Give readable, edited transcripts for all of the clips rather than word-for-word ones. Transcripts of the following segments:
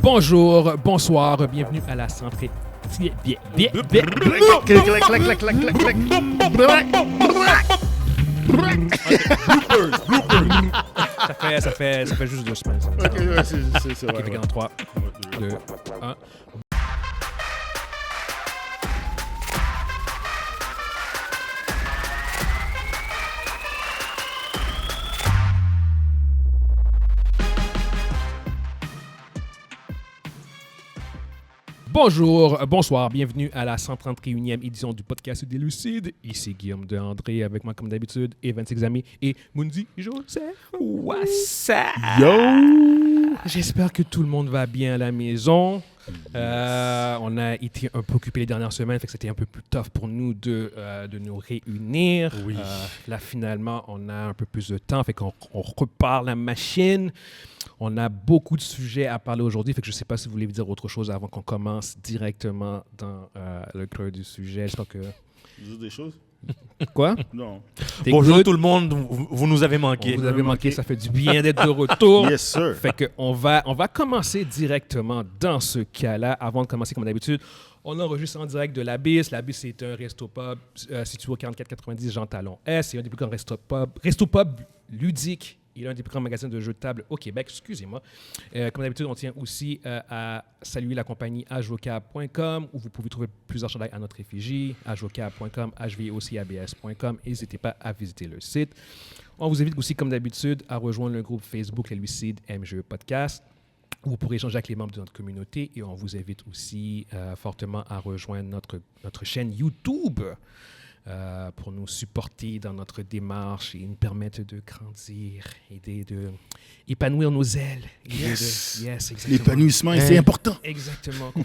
Bonjour, bonsoir, bienvenue à la centrée. Ça fait juste 2 semaines. Ça. Ok, ouais, c'est vrai. Ok, fait qu'en 3, 2, 1. Bonjour, bonsoir, bienvenue à la 131e édition du podcast des Lucides. Ici Guillaume de André avec moi comme d'habitude et 26 amis et Mundi Joseph. What's up? Yo! J'espère que tout le monde va bien à la maison. On a été un peu occupés les dernières semaines, fait que c'était un peu plus tough pour nous de nous réunir. Oui. Là, finalement, on a un peu plus de temps, fait qu'on repart la machine. On a beaucoup de sujets à parler aujourd'hui, fait que je ne sais pas si vous voulez dire autre chose avant qu'on commence directement dans le cœur du sujet. J'espère que... Juste des choses? Quoi? Non. T'es Bonjour good? tout le monde, vous nous avez manqué. Vous avez manqué, ça fait du bien d'être de retour. Yes, sir. Fait que on va commencer directement dans ce cas-là. Avant de commencer, comme d'habitude, on enregistre en direct de l'Abysse. L'Abysse, c'est un resto-pub situé au 4490 Jean Talon S. C'est un des plus grands resto-pub ludiques. Il est un des plus grands magasins de jeux de table au Québec. Excusez-moi. Comme d'habitude, on tient aussi à saluer la compagnie ajocab.com où vous pouvez trouver plusieurs chandails à notre effigie. ajocab.com, hvocabs.com. N'hésitez pas à visiter le site. On vous invite aussi, comme d'habitude, à rejoindre le groupe Facebook Les Lucides MGE Podcast où vous pourrez échanger avec les membres de notre communauté. Et on vous invite aussi fortement à rejoindre notre chaîne YouTube pour nous supporter dans notre démarche et nous permettre de grandir et de épanouir nos ailes. Yes, exactement. l'épanouissement, c'est important. Exactement, qu'on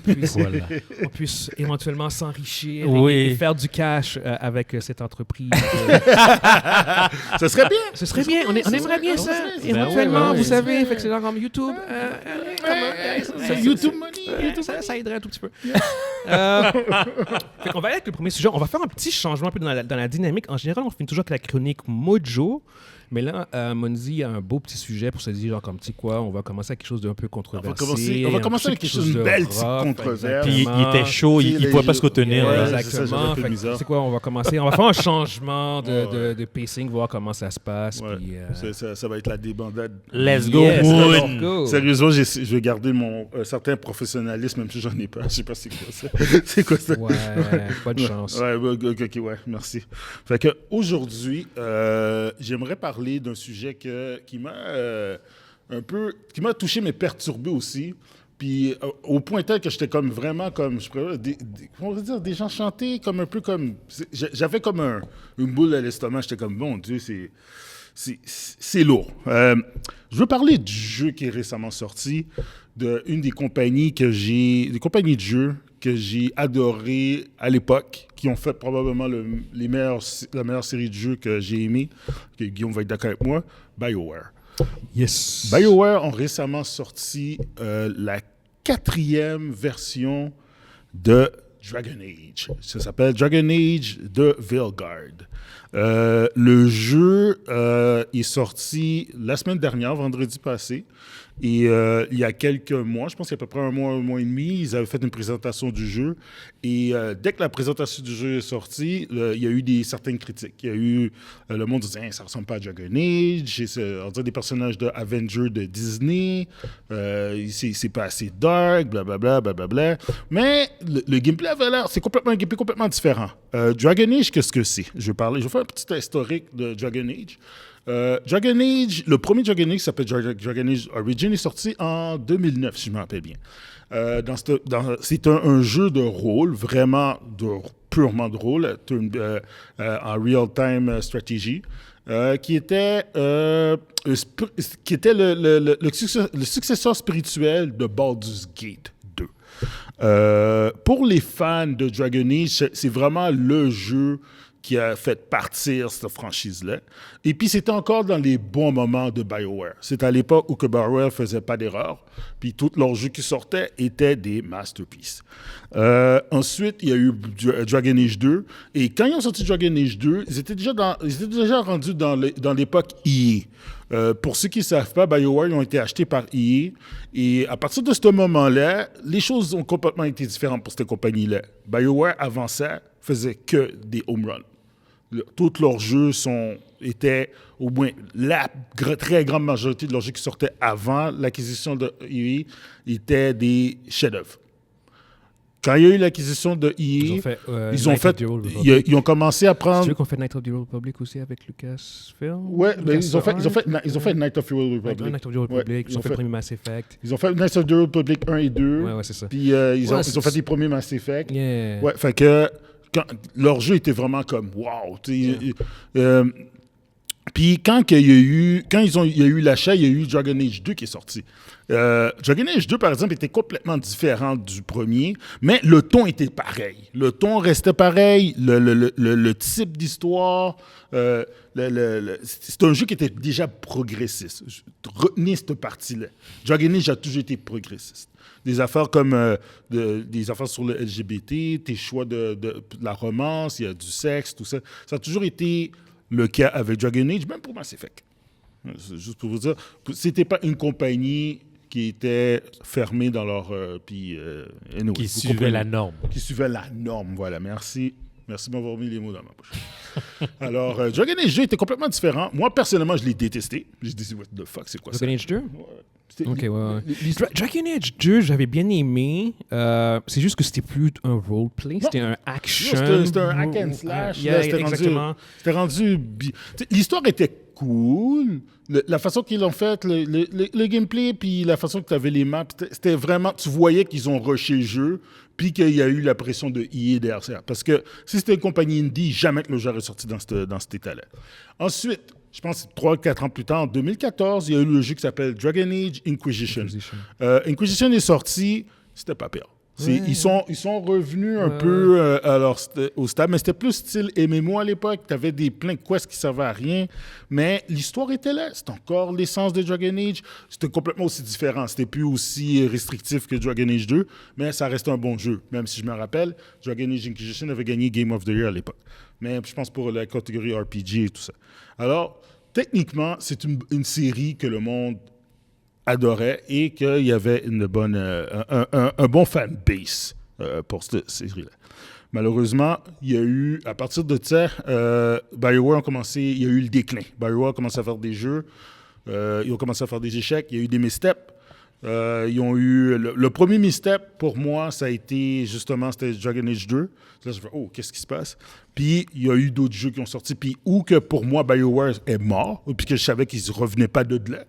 puisse éventuellement s'enrichir Oui. et faire du cash avec cette entreprise. Ça serait bien. Ce serait bien, on aimerait bien ça. serait- Éventuellement, ouais, vous ouais. savez, fait que c'est genre comme YouTube. YouTube money. Ça aiderait un tout petit peu. Fait qu'on va aller avec le premier sujet. On va faire un petit changement un peu dans la dynamique. En général, on finit toujours avec la chronique Mojo. Mais là, Monzi a un beau petit sujet pour se dire, genre, comme, tu sais quoi, on va commencer avec quelque chose d'un peu controversé. On va commencer avec quelque chose d'une belle petite rough, controverse. Puis il était chaud, il ne pouvait pas se retenir. Ouais, là. c'est ça, j'avais Exactement. un peu Fait que, misère. c'est quoi, on va commencer. On va faire un changement Ouais. de pacing, voir comment ça se passe. Ouais. Puis, Ça va être la débandade. Let's go, yes, Moon. let's go. Sérieusement, je vais garder mon certain professionnalisme, même si j'en ai pas. Je sais pas c'est quoi ça. C'est quoi ça? Ouais, pas de chance. Ouais, ok, merci. Fait que aujourd'hui, j'aimerais parler d'un sujet qui m'a touché mais perturbé aussi. Puis au point tel que j'étais comme vraiment comme je pourrais comment on va dire, des gens chantaient comme un peu comme j'avais comme une boule à l'estomac. J'étais comme bon Dieu, c'est lourd. Je veux parler du jeu qui est récemment sorti, d'une des compagnies des compagnies de jeux que j'ai adoré à l'époque, qui ont fait probablement la meilleure série de jeux que j'ai aimé, que Guillaume va être d'accord avec moi, BioWare. Yes. BioWare ont récemment sorti la 4e version de Dragon Age. Ça s'appelle Dragon Age de Veilguard. Le jeu est sorti la semaine dernière, vendredi passé. Et il y a quelques mois, je pense qu'il y a à peu près un mois et demi, ils avaient fait une présentation du jeu. Et dès que la présentation du jeu est sortie, il y a eu certaines critiques. Il y a eu le monde disant ça ressemble pas à Dragon Age, on dirait des personnages de Avengers de Disney, c'est pas assez dark, blablabla, blablabla. Mais le gameplay avait l'air, c'est un gameplay complètement différent. Dragon Age, qu'est-ce que c'est? Je vais faire un petit historique de Dragon Age. Dragon Age, le premier Dragon Age qui s'appelle Dragon Age Origin est sorti en 2009, si je me rappelle bien. C'est un jeu de rôle, vraiment purement de rôle, en real-time strategy, qui était le successeur spirituel de Baldur's Gate 2. Pour les fans de Dragon Age, c'est vraiment le jeu qui a fait partir cette franchise-là. Et puis, c'était encore dans les bons moments de BioWare. C'était à l'époque où que BioWare ne faisait pas d'erreur, puis tous leurs jeux qui sortaient étaient des masterpieces. Ensuite, il y a eu Dragon Age 2, et quand ils ont sorti Dragon Age 2, ils étaient déjà rendus dans l'époque EA. Pour ceux qui ne savent pas, BioWare ils ont été achetés par EA, et à partir de ce moment-là, les choses ont complètement été différentes pour cette compagnie-là. BioWare, avant ça, faisait que des home runs. Tous leurs jeux étaient, au moins la très grande majorité de leurs jeux qui sortaient avant l'acquisition de EA, étaient des chefs-d'œuvre. Quand il y a eu l'acquisition de EA, ils ont commencé à prendre... C'est eux qui ont fait Night of the Old Republic aussi avec Lucasfilm? Ouais, mais ils ont fait Night of the Old Republic. Night of the Old Republic, ils ont fait le premier Mass Effect. Ils ont fait Night of the Old Republic 1 et 2. Ouais, c'est ça. Puis ils ont fait les premiers Mass Effect. Yeah. Ouais, fait que leur jeu était vraiment comme wow. Puis quand il y a eu l'achat, il y a eu Dragon Age 2 qui est sorti. Dragon Age 2, par exemple, était complètement différent du premier, mais le ton était pareil. Le ton restait pareil, le type d'histoire. C'est un jeu qui était déjà progressiste. Retenez cette partie-là. Dragon Age a toujours été progressiste. Des affaires comme des affaires sur le LGBT, tes choix de la romance, il y a du sexe, tout ça. Ça a toujours été le cas avec Dragon Age, même pour Mass Effect. C'est juste pour vous dire, c'était pas une compagnie qui était fermée dans leur... anyway, qui suivait la norme. Qui suivait la norme, voilà. Merci. Merci de m'avoir mis les mots dans ma bouche. Alors, Dragon Age 2 était complètement différent. Moi, personnellement, je l'ai détesté. J'ai dit, what the fuck, c'est quoi ça? Dragon Age 2? Ouais. Ok, ouais. Dragon Age 2, j'avais bien aimé. C'est juste que c'était plus un roleplay, c'était un action. C'était un hack and slash. Yeah, C'était exactement. rendu... L'histoire était cool. La façon qu'ils l'ont fait, le gameplay, puis la façon que tu avais les maps, c'était vraiment... Tu voyais qu'ils ont rushé le jeu, puis qu'il y a eu la pression de EA derrière ça. Parce que si c'était une compagnie indie, jamais que le jeu aurait sorti dans cet état-là. Ensuite, je pense 3-4 ans plus tard, en 2014, il y a eu le jeu qui s'appelle Dragon Age Inquisition. Inquisition est sorti, c'était pas pire. Ouais. Ils sont revenus un peu au stade, mais c'était plus style MMO à l'époque. Tu avais plein de quests qui servaient à rien, mais l'histoire était là. C'était encore l'essence de Dragon Age. C'était complètement aussi différent. C'était plus aussi restrictif que Dragon Age 2, mais ça restait un bon jeu. Même si je me rappelle, Dragon Age Inquisition avait gagné Game of the Year à l'époque. Mais je pense pour la catégorie RPG et tout ça. Alors, techniquement, c'est une série que le monde adorait et qu'il y avait un bon fanbase pour cette série-là. Malheureusement, il y a eu, à partir de ça, BioWare il y a eu le déclin. BioWare a commencé à faire des jeux, ils ont commencé à faire des échecs, il y a eu des missteps. Ils ont eu le premier misstep pour moi, ça a été justement, c'était Dragon Age 2. Là, je fais, oh, qu'est-ce qui se passe? Puis il y a eu d'autres jeux qui ont sorti, puis où que pour moi, BioWare est mort, puis que je savais qu'ils ne revenaient pas de là.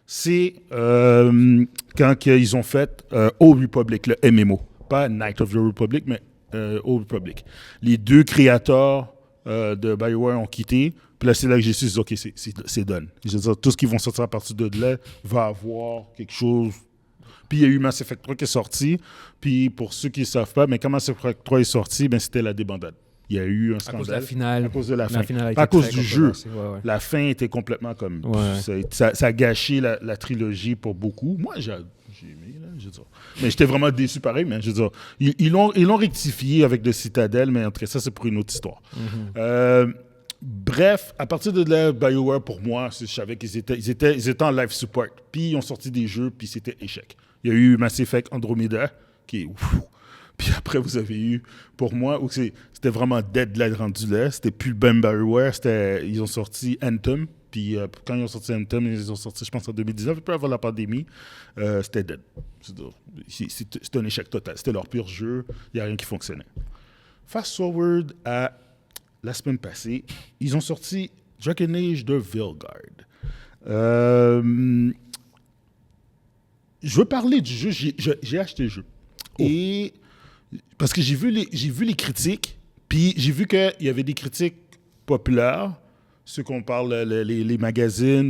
C'est quand ils ont fait Old Republic, le MMO. Pas Night of the Republic, mais Old Republic. Les deux créateurs de BioWare ont quitté. Puis là, c'est là que j'ai su, OK, c'est done. Je veux dire, tout ce qui vont sortir à partir de là va avoir quelque chose. Puis il y a eu Mass Effect 3 qui est sorti. Puis pour ceux qui ne savent pas, mais quand Mass Effect 3 est sorti, ben, c'était la débandade. Il y a eu un scandale. À cause de la finale. À cause de la fin. Pas à cause du jeu. Ouais. La fin était complètement comme... Ouais. Ça a gâché la trilogie pour beaucoup. Moi, j'ai aimé, là, je veux dire. Mais j'étais vraiment déçu pareil, mais je veux dire, ils l'ont rectifié avec le Citadel, mais en tout cas, ça, c'est pour une autre histoire. Mm-hmm. Bref, à partir de là, BioWare, pour moi, je savais qu'ils étaient en live support. Puis ils ont sorti des jeux, puis c'était échec. Il y a eu Mass Effect Andromeda, qui est... Ouf. Puis après, vous avez eu, pour moi, où c'était vraiment dead là, rendu là. C'était plus le Ben BioWare. Ils ont sorti Anthem. Puis quand ils ont sorti Anthem, ils ont sorti, je pense, en 2019, peu avant la pandémie. C'était dead. C'était un échec total. C'était leur pire jeu. Il n'y a rien qui fonctionnait. Fast forward à la semaine passée, ils ont sorti Dragon Age de Vilgard. Je veux parler du jeu. J'ai acheté le jeu. Oh. Et... Parce que j'ai vu les critiques, puis j'ai vu qu'il y avait des critiques populaires, ceux qu'on parle, les magazines,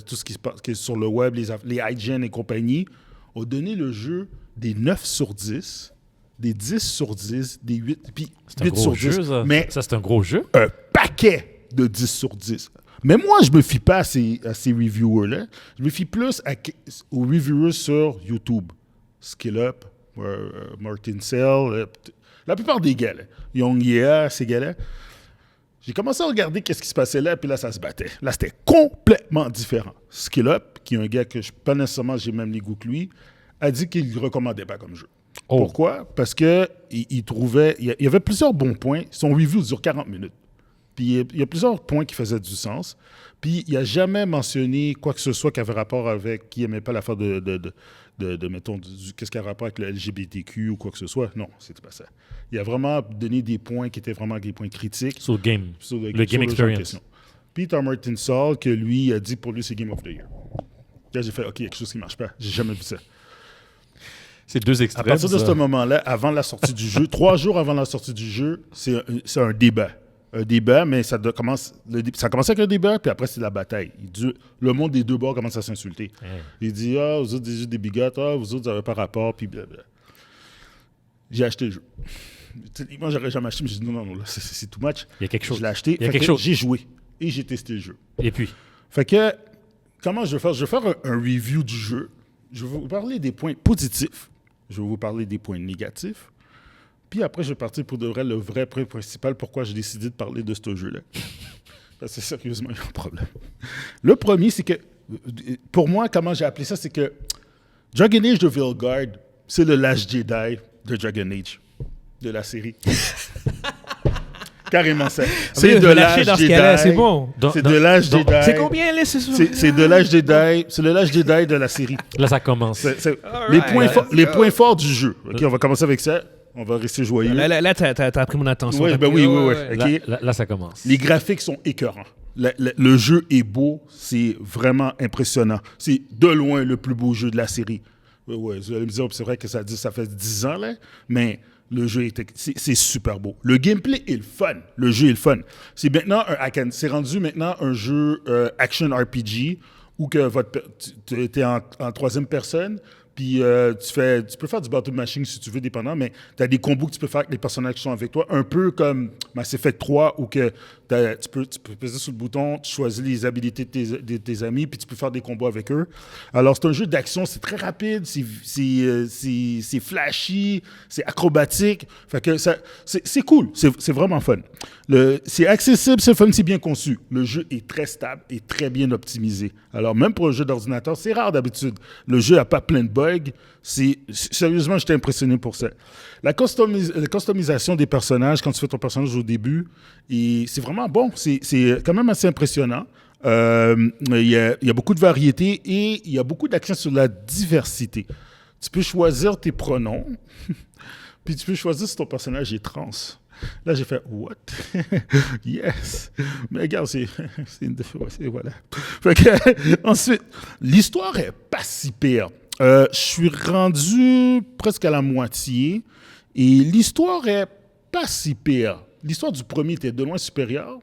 tout ce qui se passe sur le web, les IGN et compagnie, ont donné le jeu des 9 sur 10, des 10 sur 10, des 8, puis C'est un 8 gros sur jeu, 10. ça. Mais Ça, c'est un gros jeu. un paquet de 10 sur 10. Mais moi, je me fie pas à ces reviewers-là. Je me fie plus aux reviewers sur YouTube. Skill Up, Martin Sell, la plupart des gars, là. Young Yeah, ces gars-là. J'ai commencé à regarder qu'est-ce qui se passait là, puis là, ça se battait. Là, c'était complètement différent. Skill Up, qui est un gars que je pas nécessairement j'ai même les goûts que lui, a dit qu'il ne recommandait pas comme jeu. Oh. Pourquoi? Parce qu'il trouvait... Il y avait plusieurs bons points. Son review dure 40 minutes. Puis il y a plusieurs points qui faisaient du sens. Puis il n'a jamais mentionné quoi que ce soit qui avait rapport avec... qui n'aimait pas l'affaire mettons, qu'est-ce qui a rapport avec le LGBTQ ou quoi que ce soit. Non, c'était pas ça. Il a vraiment donné des points qui étaient vraiment des points critiques. Sur le game. Sur Le game jeu en experience. question. Puis t'as Martin Saul, que lui a dit pour lui, c'est Game of the Year. Là, j'ai fait, OK, il y a quelque chose qui ne marche pas. J'ai jamais vu ça. C'est deux À extrêmes. partir de ça. ce moment-là, avant la sortie du jeu, 3 jours avant la sortie du jeu, c'est un débat. Un débat, mais ça commence avec un débat, puis après, c'est la bataille. Le monde des deux bords commence à s'insulter. Hey. Il dit, vous autres, des bigotes, vous autres, vous n'avez pas rapport, puis blablabla. J'ai acheté le jeu. Moi, j'aurais jamais acheté, mais j'ai dit, non, là, c'est too much. Il y a quelque chose. Je l'ai acheté, Il y a fait quelque que chose. j'ai joué, et j'ai testé le jeu. Et puis, Fait que, comment je vais faire? Je vais faire un review du jeu. Je vais vous parler des points positifs. Je vais vous parler des points négatifs. Puis après, je vais partir pour de vrai, le vrai point principal, pourquoi j'ai décidé de parler de ce jeu-là. Parce que sérieusement, il y a un problème. Le premier, c'est que, pour moi, comment j'ai appelé ça, c'est que Dragon Age de Vilgard, c'est le Last Jedi de Dragon Age, de la série. Carrément ça. C'est de lâcher dans l'âge ce cas-là, Jedi. c'est bon. C'est de l'âge Jedi. C'est combien, là, c'est sûr? C'est de l'âge Jedi. C'est le l'âge Jedi de la série. là, ça commence. Les points forts du jeu. OK, on va commencer avec ça. On va rester joyeux. Là, t'as pris mon attention. Ouais, T'as ben pris- oui. ouais. OK. Là, ça commence. Les graphiques sont écœurants. Le jeu est beau. C'est vraiment impressionnant. C'est de loin le plus beau jeu de la série. Ouais, vous allez me dire, c'est vrai que ça fait 10 ans, là, mais le jeu c'est super beau. Le gameplay est le fun. Le jeu est le fun. C'est maintenant c'est rendu maintenant un jeu action RPG où que tu es en troisième personne. Puis tu peux faire du battle machine si tu veux, dépendant, mais tu as des combos que tu peux faire avec les personnages qui sont avec toi, un peu comme Mass Effect 3, où que tu peux peser sur le bouton, tu choisis les habilités de tes amis, puis tu peux faire des combos avec eux. Alors, c'est un jeu d'action, c'est très rapide, c'est flashy, c'est acrobatique. Fait que c'est cool, c'est vraiment fun. C'est accessible, c'est fun, c'est bien conçu. Le jeu est très stable et très bien optimisé. Alors, même pour un jeu d'ordinateur, c'est rare d'habitude. Le jeu n'a pas plein de bugs. Sérieusement, j'étais impressionné pour ça. La customisation des personnages, quand tu fais ton personnage au début, c'est vraiment bon. C'est quand même assez impressionnant. Il y a beaucoup de variété et il y a beaucoup d'accent sur la diversité. Tu peux choisir tes pronoms, puis tu peux choisir si ton personnage est trans. Là, j'ai fait « What? » Yes! Mais regarde, voilà. Fait que, ensuite, l'histoire est pas si pire. Je suis rendu presque à la moitié et l'histoire est pas si pire. L'histoire du premier était de loin supérieure.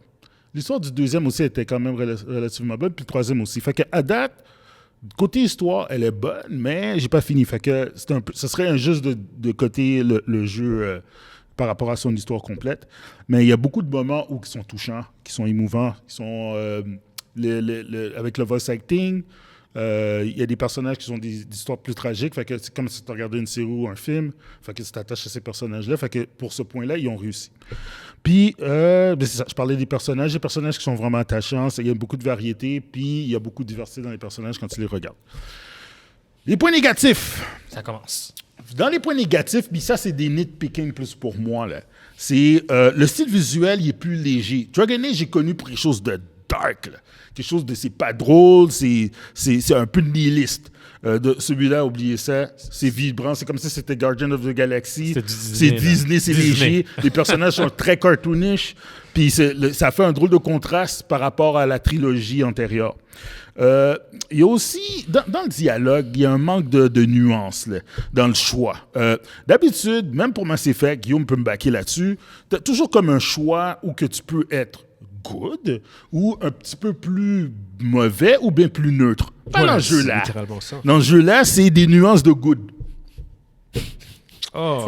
L'histoire du deuxième aussi était quand même relativement bonne, puis le troisième aussi. Fait qu'à date, côté histoire, elle est bonne, mais j'ai pas fini. Fait que ce serait injuste de coter le jeu par rapport à son histoire complète. Mais il y a beaucoup de moments qui sont touchants, qui sont émouvants, qui sont avec le voice acting. Il y a des personnages qui sont des histoires plus tragiques. Fait que c'est comme si tu regardais une série ou un film. Fait que tu t'attaches à ces personnages-là. Fait que pour ce point-là, ils ont réussi. Puis, c'est ça, je parlais des personnages qui sont vraiment attachants. Il y a beaucoup de variété. Puis, il y a beaucoup de diversité dans les personnages quand tu les regardes. Les points négatifs. Ça commence. Dans les points négatifs, puis ça, c'est des nitpicking plus pour moi, là. C'est le style visuel, il est plus léger. Dragon Age, j'ai connu pour quelque chose de dark, là. Quelque chose de, c'est pas drôle, c'est un peu nihiliste. De celui-là, oubliez ça, c'est vibrant, c'est comme si c'était Guardian of the Galaxy. C'est Disney, c'est léger. Les personnages sont très cartoonish, puis ça fait un drôle de contraste par rapport à la trilogie antérieure. Il y a aussi, dans le dialogue, il y a un manque de nuances là, dans le choix. D'habitude, même pour Mass Effect, Guillaume peut me backer là-dessus, tu as toujours comme un choix où que tu peux être good ou un petit peu plus mauvais ou bien plus neutre. Pas dans ce jeu-là. Littéralement ça. Dans ce jeu-là, c'est des nuances de good. Oh.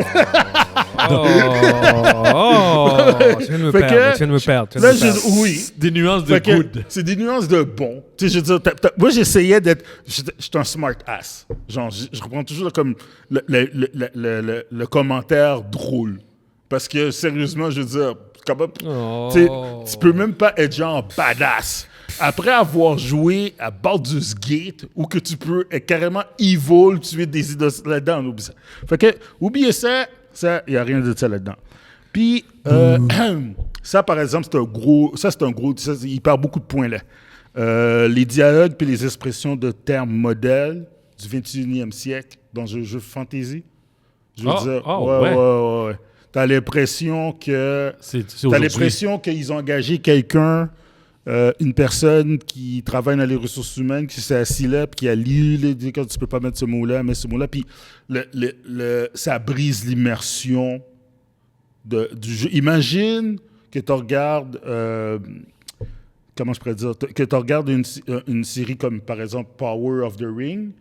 Tu viens de me Fait perdre. que- Tu viens de me perdre. tu viens Là, de me perdre. oui. Des nuances de Fait que good. c'est des nuances de bon. Tu sais, je veux dire, moi, j'essayais d'être. J'étais un smart ass. Genre, je reprends toujours comme le commentaire drôle. Parce que, sérieusement, je veux dire, comment, tu sais, tu peux même pas être genre badass. Après avoir joué à Baldur's Gate, où que tu peux être carrément evil, tuer des innocents là-dedans, on oublie ça. Fait que, oubliez ça, il n'y a rien de ça là-dedans. Puis, ça, par exemple, c'est un gros, il perd beaucoup de points là. Les dialogues puis les expressions de termes modèles du 21e siècle dans un jeu fantasy. Je veux dire, ouais. T'as l'impression que... T'as l'impression qu'ils ont engagé quelqu'un, une personne qui travaille dans les ressources humaines, qui s'est assis là, puis qui a lu les dit que tu peux pas mettre ce mot-là, mais ce mot-là, puis ça brise l'immersion du jeu. Imagine que tu regardes... comment je pourrais dire? Que tu regardes une série comme, par exemple, Power of the Ring,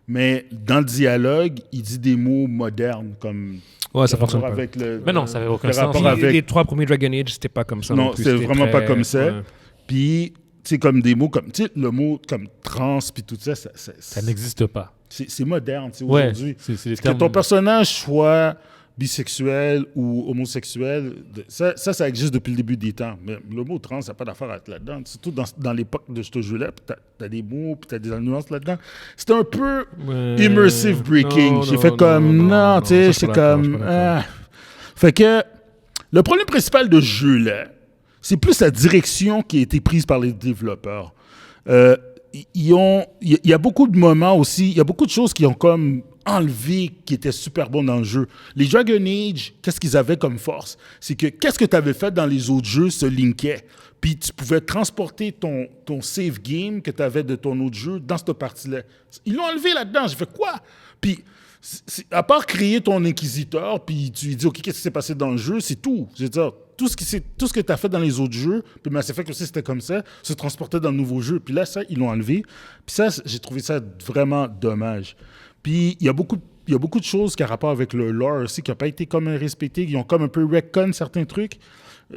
mais dans le dialogue, il dit des mots modernes, comme... Ouais, ça fonctionne pas. Avec Mais non, ça n'avait aucun le sens. rapport Puis avec... les 3 premiers Dragon Age, c'était pas comme ça. Non, plus. c'est C'était vraiment très- pas comme ça. ouais. Puis, tu sais, comme des mots comme... Tu sais, le mot comme trans, puis tout ça, Ça n'existe pas. c'est moderne, tu sais, Ouais, aujourd'hui. c'est des Que termes... ton personnage soit bisexuel ou homosexuel, ça existe depuis le début des temps. Mais le mot trans, ça n'a pas d'affaire à être là-dedans. Surtout dans l'époque de ce jeu-là, puis t'as des mots, puis t'as des nuances là-dedans. C'est un peu Ouais. immersive breaking. Non, J'ai non, fait comme, non, tu sais, ça, je suis c'est pas d'accord, je suis comme... pas d'accord. Fait que le problème principal de ce jeu-là, c'est plus la direction qui a été prise par les développeurs. Il y a beaucoup de moments aussi, il y a beaucoup de choses qui ont comme enlevé, qui étaient super bons dans le jeu. Les Dragon Age, qu'est-ce qu'ils avaient comme force? C'est que qu'est-ce que tu avais fait dans les autres jeux se linkait. Puis tu pouvais transporter ton save game que tu avais de ton autre jeu dans cette partie-là. Ils l'ont enlevé là-dedans. J'ai fait quoi? Puis, à part créer ton inquisiteur, puis tu lui dis, OK, qu'est-ce qui s'est passé dans le jeu, c'est tout. Je veux dire, tout ce que tu as fait dans les autres jeux, puis Mass Effect aussi, c'était comme ça, se transportait dans le nouveau jeu. Puis là, ça, ils l'ont enlevé. Puis ça, j'ai trouvé ça vraiment dommage. Puis il y a beaucoup de choses qui ont rapport avec le lore aussi, qui n'ont pas été comme respectées. Ils ont comme un peu retcon certains trucs.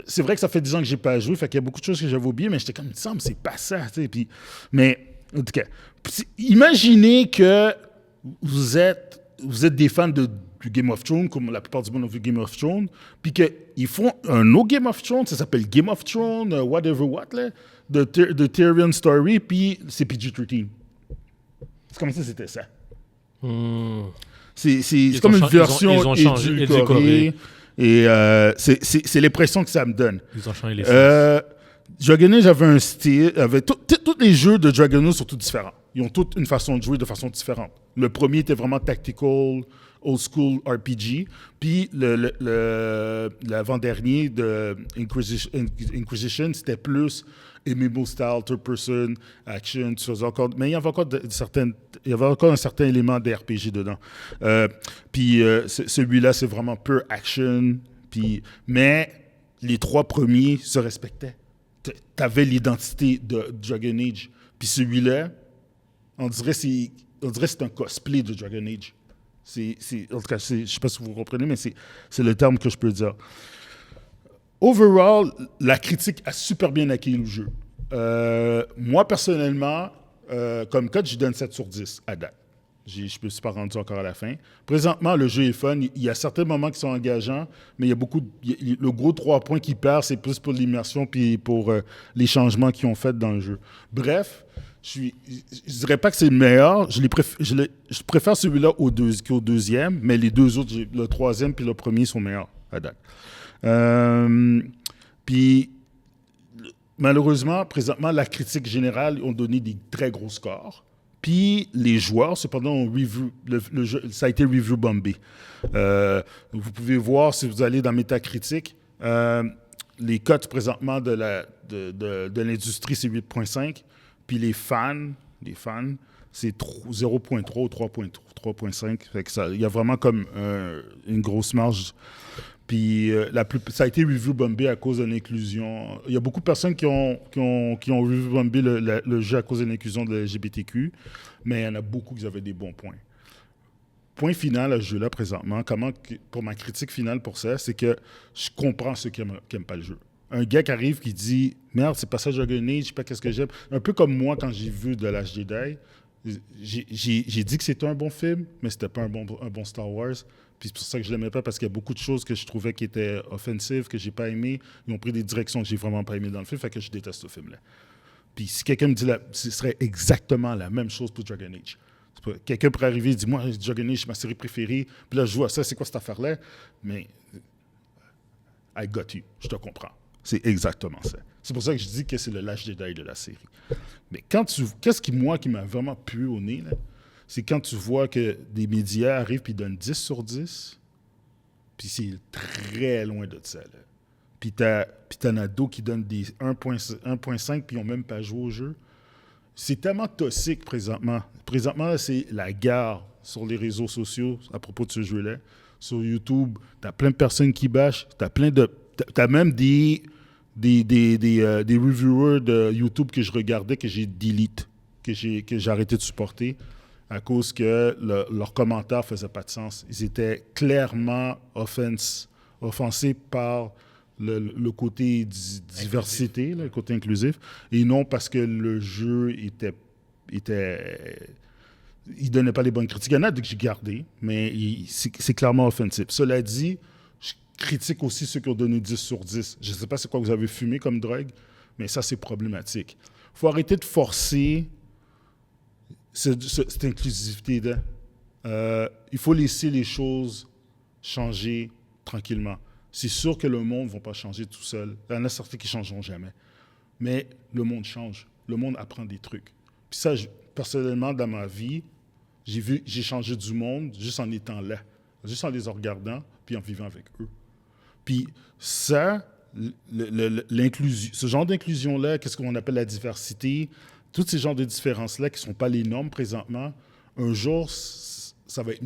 C'est vrai que ça fait 10 ans que j'ai pas joué, fait qu'il y a beaucoup de choses que j'avais oubliées, mais j'étais comme, il me semble, c'est pas ça, tu sais. Puis, mais, en tout cas, imaginez que vous êtes des fans du Game of Thrones, comme la plupart du monde ont vu Game of Thrones, puis qu'ils font un autre Game of Thrones, ça s'appelle Game of Thrones, whatever what, là, de Tyrion Story, puis c'est PG-13. C'est comme ça, c'était ça. C'est comme une version ils ont changé, édulcorée. Et c'est l'impression que ça me donne. Ils ont changé les sens. Dragon Age avait un style. Tous les jeux de Dragon Age sont tous différents. Ils ont toutes une façon de jouer de façon différente. Le premier était vraiment tactical, old school RPG. Puis l'avant-dernier de Inquisition, c'était plus MMO style, third person, action, tu faisais encore, mais il y avait encore un certain élément d'RPG dedans. Puis celui-là, c'est vraiment pure action. Mais les 3 premiers se respectaient. T'avais l'identité de Dragon Age. Puis celui-là, on dirait que c'est un cosplay de Dragon Age. En tout cas, je ne sais pas si vous comprenez, mais c'est le terme que je peux dire. Overall, la critique a super bien accueilli le jeu. Moi, personnellement, comme coach, je donne 7 sur 10 à date. Je ne me suis pas rendu encore à la fin. Présentement, le jeu est fun. Il y a certains moments qui sont engageants, mais il y a le gros 3 points qui perd, c'est plus pour l'immersion puis pour les changements qu'ils ont fait dans le jeu. Bref, je ne dirais pas que c'est le meilleur. Je préfère celui-là qu'au deuxième, mais les deux autres, le troisième puis le premier sont meilleurs à date. Puis, malheureusement, présentement, la critique générale ont donné des très gros scores. Puis, les joueurs, cependant, ont review, le jeu, ça a été review bombé. Vous pouvez voir, si vous allez dans Metacritic, les cotes présentement de l'industrie, c'est 8.5. Puis les fans, c'est 0.3 ou 3.5. Il y a vraiment comme une grosse marge. Puis ça a été review bombé à cause de l'inclusion. Il y a beaucoup de personnes qui ont review bombé le jeu à cause de l'inclusion de la LGBTQ, mais il y en a beaucoup qui avaient des bons points. point final à ce jeu-là présentement, pour ma critique finale pour ça, c'est que je comprends ceux qui n'aiment pas le jeu. Un gars qui arrive qui dit « Merde, c'est pas ça Dragon Age, je sais pas qu'est-ce que j'aime. » Un peu comme moi, quand j'ai vu The Last Jedi, j'ai dit que c'était un bon film, mais c'était pas un bon Star Wars. Puis c'est pour ça que je l'aimais pas, parce qu'il y a beaucoup de choses que je trouvais qui étaient offensives, que j'ai pas aimées. Ils ont pris des directions que j'ai vraiment pas aimées dans le film, fait que je déteste ce film-là. Puis si quelqu'un me dit ce serait exactement la même chose pour Dragon Age. Quelqu'un pourrait arriver et dire « Moi, Dragon Age, c'est ma série préférée. » Puis là, je vois ça, c'est quoi cette affaire-là? Mais I got you, je te comprends. C'est exactement ça. C'est pour ça que je dis que c'est le Last Jedi de la série. Mais qu'est-ce qui m'a vraiment pué au nez, là? C'est quand tu vois que des médias arrivent et donnent 10 sur 10, puis c'est très loin de ça, là. Puis t'en as d'autres qui donnent des 1.5 puis ils n'ont même pas joué au jeu. C'est tellement toxique présentement. Présentement, là, c'est la guerre sur les réseaux sociaux à propos de ce jeu-là. Sur YouTube, t'as plein de personnes qui bâchent, t'as même des reviewers de YouTube que je regardais, que j'ai delete, que j'ai arrêté de supporter à cause que leurs commentaires ne faisaient pas de sens. Ils étaient clairement offensés par le côté diversité, là, le côté inclusif, et non parce que le jeu il donnait pas les bonnes critiques. Il y en a que j'ai gardé, mais c'est clairement offensif. Cela dit, je critique aussi ceux qui ont donné 10 sur 10. Je ne sais pas c'est quoi vous avez fumé comme drogue, mais ça, c'est problématique. Il faut arrêter de forcer cette inclusivité-là. Il faut laisser les choses changer tranquillement. C'est sûr que le monde ne va pas changer tout seul. Il y en a certains qui ne changeront jamais. Mais le monde change. Le monde apprend des trucs. Puis ça, personnellement, dans ma vie, j'ai changé du monde juste en étant là, juste en les regardant, puis en vivant avec eux. Puis ça, ce genre d'inclusion-là, qu'est-ce qu'on appelle la diversité, tous ces genres de différences-là qui ne sont pas les normes présentement, un jour, ça va être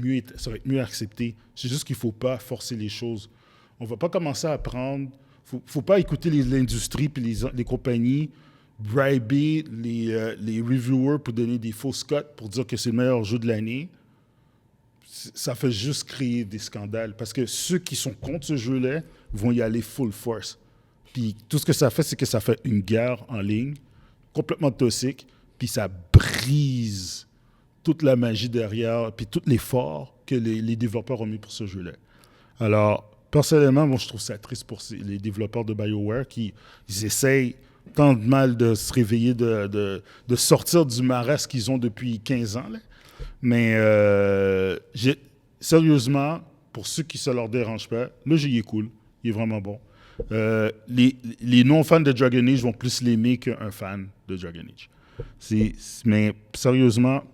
mieux accepté. C'est juste qu'il ne faut pas forcer les choses. On ne va pas commencer à apprendre. Il ne faut pas écouter l'industrie et les compagnies, briber les reviewers pour donner des fausses cotes pour dire que c'est le meilleur jeu de l'année. Ça fait juste créer des scandales. Parce que ceux qui sont contre ce jeu-là vont y aller full force. Puis tout ce que ça fait, c'est que ça fait une guerre en ligne, complètement toxique, puis ça brise toute la magie derrière, puis tout l'effort que les développeurs ont mis pour ce jeu-là. Alors, personnellement, moi, je trouve ça triste pour les développeurs de BioWare ils essayent tant de mal de se réveiller, de sortir du marais qu'ils ont depuis 15 ans. Là. Mais sérieusement, pour ceux qui ne se leur dérange pas, le jeu il est cool, il est vraiment bon. Les non-fans de Dragon Age vont plus l'aimer qu'un fan de Dragon Age. Mais sérieusement,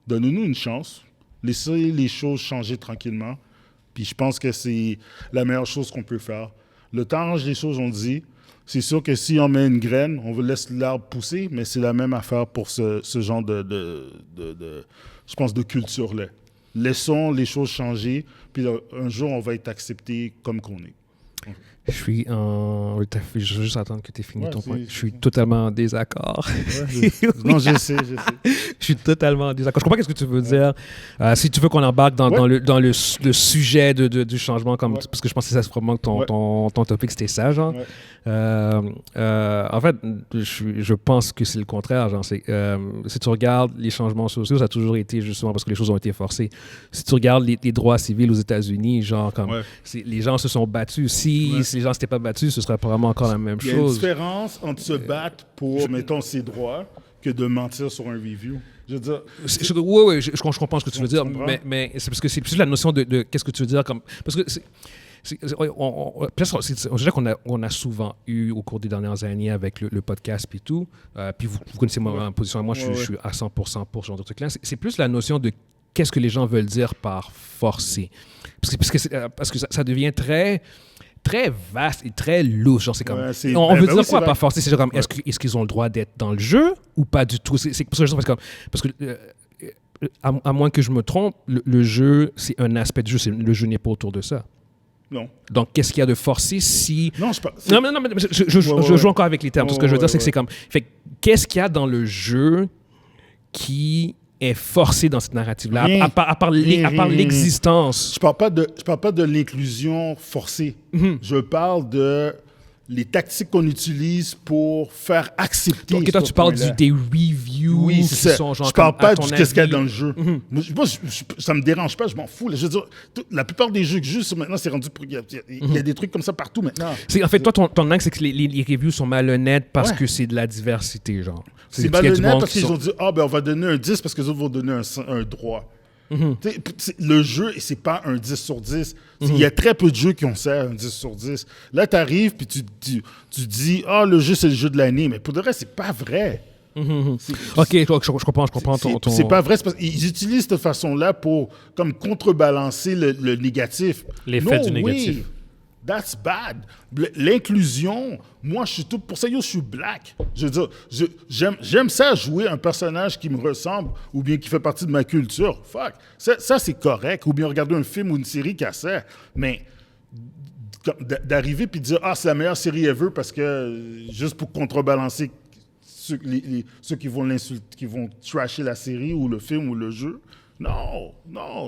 donnez-nous une chance. Laissez les choses changer tranquillement. Puis je pense que c'est la meilleure chose qu'on peut faire. Le temps arrange les choses, on dit. C'est sûr que si on met une graine, on laisse l'arbre pousser, mais c'est la même affaire pour ce genre je pense, de culture-là. Laissons les choses changer, puis un jour, on va être accepté comme qu'on est. Je vais juste attendre que tu aies fini ton point. Je suis totalement en désaccord. Ouais, non, je sais. Je suis totalement en désaccord. Je comprends ce que tu veux dire. Si tu veux qu'on embarque dans le sujet du changement, parce que je pense que c'est probablement que ton topic, c'était ça, genre. Ouais. En fait, je pense que c'est le contraire. Genre, si tu regardes les changements sociaux, ça a toujours été justement parce que les choses ont été forcées. Si tu regardes les droits civils aux États-Unis, genre, comme les gens se sont battus. Si les gens ne s'étaient pas battus, ce serait probablement encore la même chose. Il y a une différence entre se battre pour, mettons, ses droits que de mentir sur un review. Je veux dire... Oui, je comprends ce que tu veux dire, mais c'est parce que c'est plus la notion de qu'est-ce que tu veux dire. Parce que je dirais qu'on a souvent eu au cours des dernières années avec le podcast et tout, puis vous connaissez ma position, moi je suis à 100% pour ce genre de truc-là. C'est plus la notion de qu'est-ce que les gens veulent dire par forcer. Parce que ça devient très vaste et très louche. Genre, c'est comme, on veut dire quoi par forcer? C'est genre comme, est-ce qu'ils ont le droit d'être dans le jeu ou pas du tout? C'est parce que à moins que je me trompe, le jeu, c'est un aspect du jeu. Le jeu n'est pas autour de ça. Non. Donc, qu'est-ce qu'il y a de forcé si... Non, mais je joue encore avec les termes. Ce que je veux dire, c'est que c'est comme... Fait, qu'est-ce qu'il y a dans le jeu qui est forcé dans cette narrative-là, Rien. à part l'existence. Je parle pas de l'inclusion forcée. Je parle de les tactiques qu'on utilise pour faire accepter. Donc, toi, ce tu parles point-là. des reviews Oui, qui c'est ça. sont genre Je parle comme, à pas ton de qu'est-ce qu'il y a avis. dans le jeu. Moi, ça me dérange pas, je m'en fous. Là. Je veux dire, la plupart des jeux que je joue maintenant, c'est rendu pour... Il y a des trucs comme ça partout maintenant. En fait, toi, ton angle, c'est que les reviews sont malhonnêtes parce Ouais. que c'est de la diversité, genre. C'est parce qu'il y a du malhonnête monde parce qui qu'ils sont- ont dit « Ah, ben on va donner un 10 parce que les autres vont donner un droit. Le jeu, c'est pas un 10 sur 10. Il y a très peu de jeux qui ont ça, un 10 sur 10. Là, tu arrives puis tu dis « Ah, le jeu, c'est le jeu de l'année. » Mais pour de vrai, c'est pas vrai. C'est- Ok, je comprends ton... C'est pas vrai, c'est parce qu'ils utilisent cette façon-là pour comme contrebalancer le négatif. L'effet No du négatif. way. That's bad. L'inclusion, moi, je suis tout pour ça. Yo, je suis black. Je veux dire, j'aime ça jouer un personnage qui me ressemble ou bien qui fait partie de ma culture. Fuck. Ça c'est correct. Ou bien regarder un film ou une série qui a ça. Mais d'arriver puis de dire ah c'est la meilleure série ever parce que juste pour contrebalancer ceux qui vont l'insulter, qui vont trasher la série ou le film ou le jeu. Non,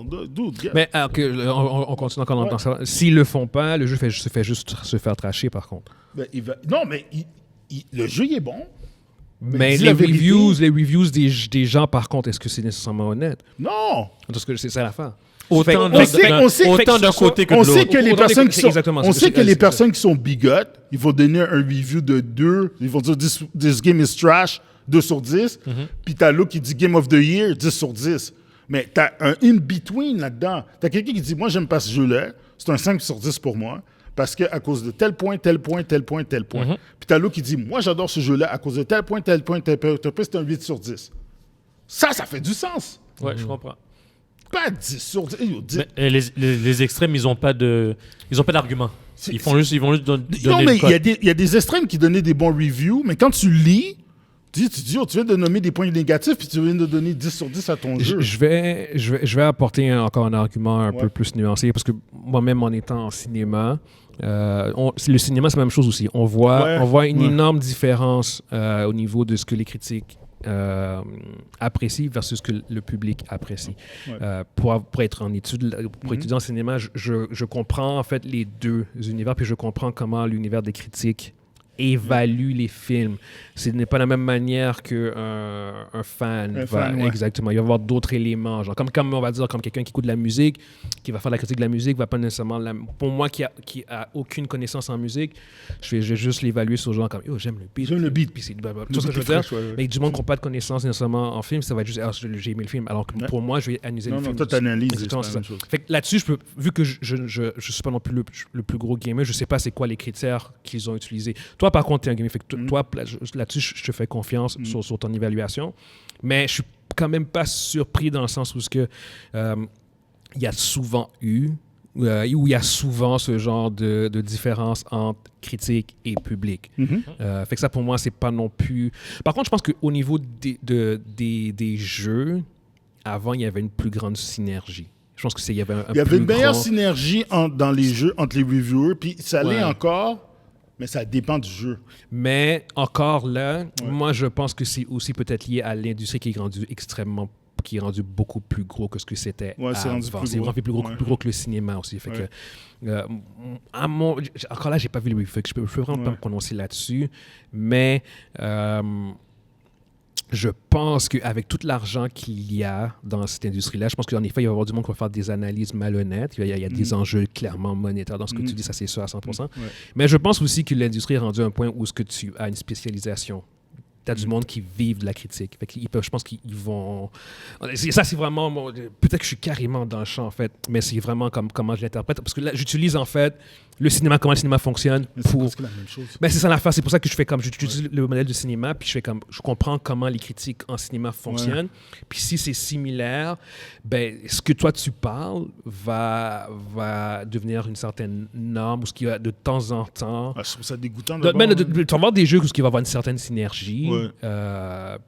dude. Yeah. Mais ok, on continue encore dans ça. S'ils le font pas, le jeu se fait juste se faire tracher, par contre. Ben, non, mais le jeu, il est bon. Mais dis les la vérité. reviews des gens, par contre, est-ce que c'est nécessairement honnête? Non. Parce que c'est ça l'affaire. Autant on sait d'un côté que de On sait l'autre. que les Autant personnes des- qui sont, exactement, on c'est- sait que c'est- les c'est- personnes qui sont bigotes, ils vont donner un review de 2, ils vont dire this game is trash, 2 sur 10, puis t'as l'autre qui dit Game of the Year, 10 sur 10. Mais t'as un in-between là-dedans. T'as quelqu'un qui dit moi j'aime pas ce jeu-là, c'est un 5 sur 10 pour moi, parce qu'à cause de tel point, tel point, tel point, tel point. Puis t'as l'autre qui dit moi j'adore ce jeu-là à cause de tel point, tel point, tel point, c'est un 8 sur 10. Ça fait du sens. Ouais, je comprends. Pas 10 sur 10. Yo, 10. Mais les extrêmes, ils ont pas d'argument. C'est- Ils vont juste donner Non, mais le code. il y a des extrêmes qui donnaient des bons reviews, mais quand tu lis, tu dis, oh, tu viens de nommer des points négatifs, puis tu viens de donner 10 sur 10 à ton jeu. Je vais apporter encore un argument un Ouais. peu plus nuancé, parce que moi-même, en étant en cinéma, le cinéma, c'est la même chose aussi. On voit une énorme différence au niveau de ce que les critiques apprécient versus ce que le public apprécie. Ouais. Pour être en études, pour étudier en cinéma, je comprends en fait les deux univers, puis je comprends comment l'univers des critiques évalue les films. Ce n'est pas la même manière qu'un fan. Un fan, ouais. Exactement. Il va y avoir d'autres éléments. Genre, comme on va dire, comme quelqu'un qui écoute de la musique, qui va faire la critique de la musique, va pas nécessairement... Pour moi, qui a aucune connaissance en musique, je vais juste l'évaluer sur genre comme, j'aime le beat. J'aime le beat. Puis c'est tout Le ce que beat je veux est dire. fresh, ouais. Mais du monde qui n'a pas de connaissance nécessairement en film, ça va être juste, j'ai aimé le film. Alors que Ouais. pour moi, je vais analyser le Non, film. toi, t'analyses, Exactement, c'est c'est la ça. même chose. Fait que là-dessus, vu que je suis pas non plus le plus gros gamer, je sais pas c'est quoi les critères qu'ils ont utilisés. Toi, par contre, tu es un gamer. Fait que toi, là-dessus, je te fais confiance sur ton évaluation. Mais je suis quand même pas surpris dans le sens où il y a souvent où il y a souvent ce genre de différence entre critique et public. Fait que ça, pour moi, c'est pas non plus... Par contre, je pense qu'au niveau des jeux, avant, il y avait une plus grande synergie. Je pense qu'il y avait Il y avait une meilleure grand... synergie dans les jeux entre les reviewers, puis ça l'est Ouais. encore, mais ça dépend du jeu. Mais encore là, moi, je pense que c'est aussi peut-être lié à l'industrie qui est rendu beaucoup plus gros que ce que c'était Ouais, c'est rendu avant. plus C'est gros. rendu plus gros, Ouais. plus gros que le cinéma aussi. Fait Ouais. que, encore là, j'ai pas vu le review, fait que je peux vraiment pas me prononcer là-dessus. Mais je pense qu'avec tout l'argent qu'il y a dans cette industrie-là, je pense qu'en effet, il va y avoir du monde qui va faire des analyses malhonnêtes. Il y a des enjeux clairement monétaires dans ce que tu dis, ça c'est sûr à 100%. Mais je pense aussi que l'industrie est rendue à un point où ce que tu as une spécialisation. Tu as du monde qui vivent de la critique. Fait qu'ils peuvent, je pense qu'ils vont... Ça, c'est vraiment... Peut-être que je suis carrément dans le champ, en fait, mais c'est vraiment comment je l'interprète. Parce que là, j'utilise, en fait, comment le cinéma fonctionne Mais c'est pour... presque la même chose. Ben, c'est ça l'affaire. C'est pour ça que je fais comme... J'utilise le modèle de cinéma, puis je comprends comment les critiques en cinéma fonctionnent. Puis si c'est similaire, ben, ce que toi, tu parles va devenir une certaine norme, ou ce qui va de temps en temps... Ah, je trouve ça dégoûtant. Tu vas d'abord, avoir des jeux où il va y avoir une certaine synergie. Ouais.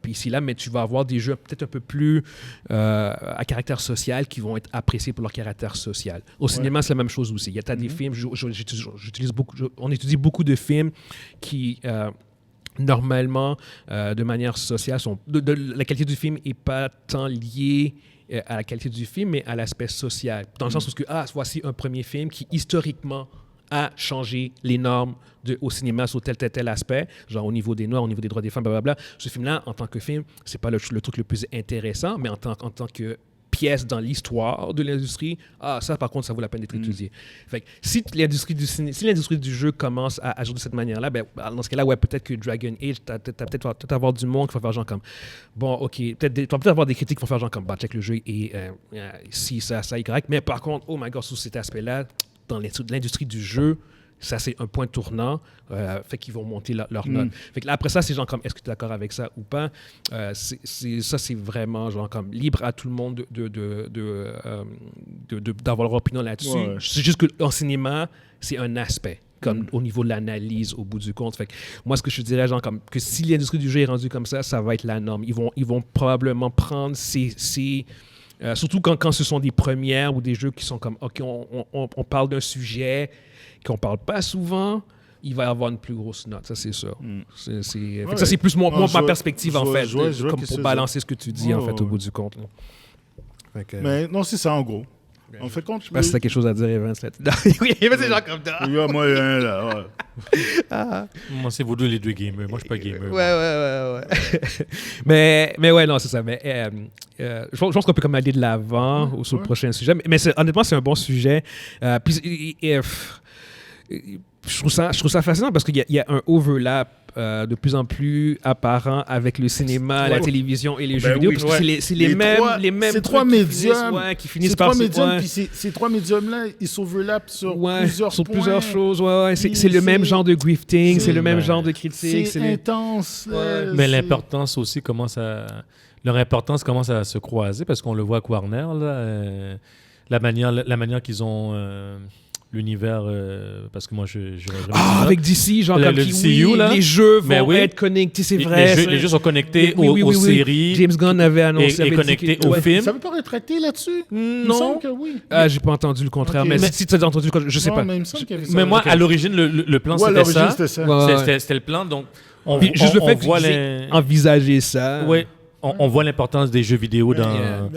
Puis ici, là, mais tu vas avoir des jeux peut-être un peu plus à caractère social qui vont être appréciés pour leur caractère social. Au cinéma, c'est la même chose aussi. Il y a des films, on étudie beaucoup de films qui normalement, de manière sociale, la qualité du film n'est pas tant liée à la qualité du film, mais à l'aspect social. Dans le sens où, voici un premier film qui, historiquement, a changé les normes au cinéma sur tel aspect, genre au niveau des Noirs, au niveau des droits des femmes, blablabla. Ce film-là, en tant que film, c'est pas le truc le plus intéressant, mais en tant que pièce dans l'histoire de l'industrie, ça, par contre, ça vaut la peine d'être étudié. Fait que, si l'industrie du jeu commence à agir de cette manière-là, ben, dans ce cas-là, ouais, peut-être que Dragon Age, peut-être avoir du monde qui va faire genre comme, bon, OK, peut-être avoir des critiques qui vont faire genre comme, check le jeu et si ça est correct, mais par contre, oh my God, sous cet aspect-là, dans l'industrie du jeu, ça, c'est un point tournant, fait qu'ils vont monter leur note. Fait que là, après ça, c'est genre comme, est-ce que tu es d'accord avec ça ou pas? Ça, c'est vraiment genre comme libre à tout le monde d'avoir leur opinion là-dessus. Ouais. C'est juste qu'en cinéma, c'est un aspect, comme au niveau de l'analyse, au bout du compte. Fait que moi, ce que je dirais, genre comme, que si l'industrie du jeu est rendue comme ça va être la norme. Ils vont probablement prendre surtout quand ce sont des premières ou des jeux qui sont comme, OK, on parle d'un sujet qu'on ne parle pas souvent, il va y avoir une plus grosse note, ça c'est sûr. Fait que ça c'est plus ma perspective en fait, comme pour balancer ce que tu dis en fait au bout du compte. Mais non, c'est ça en gros. On fait compte. Je sais pas si tu as quelque chose à dire, Evans. Oui, mais c'est genre comme ça. Il y a moyen là, ouais. Moi, c'est vous deux les deux gamers. Moi, je suis pas gamer. Ouais. mais ouais, non, c'est ça. Mais je pense qu'on peut comme aller de l'avant sur le prochain sujet. Mais honnêtement, c'est un bon sujet. Puis je trouve ça fascinant parce qu'il y a un overlap de plus en plus apparent avec le cinéma, la télévision et les jeux vidéo. Parce que c'est les mêmes ces trois médiums qui finissent par puis ces trois médiums-là, ils s'overlappent sur plusieurs choses. Ouais. C'est le même genre de grifting, c'est le même genre de critique. C'est intense. Mais l'importance aussi leur importance commence à se croiser parce qu'on le voit avec Warner, là, la manière qu'ils ont... l'univers, parce que moi, avec DC, genre comme le DCU, là. Les jeux vont être connectés, c'est vrai. Les jeux sont connectés aux séries. James Gunn avait annoncé. Et connectés aux films. Ça veut pas retraiter là-dessus? Non. Il me semble que oui. J'ai pas entendu le contraire. Okay. Mais si tu as entendu, je sais pas. Mais il me semble qu'il y avait ça. Mais moi, à l'origine, le plan, c'était ça. C'était le plan, donc juste le fait que j'ai envisagé ça. Oui. On voit l'importance des jeux vidéo dans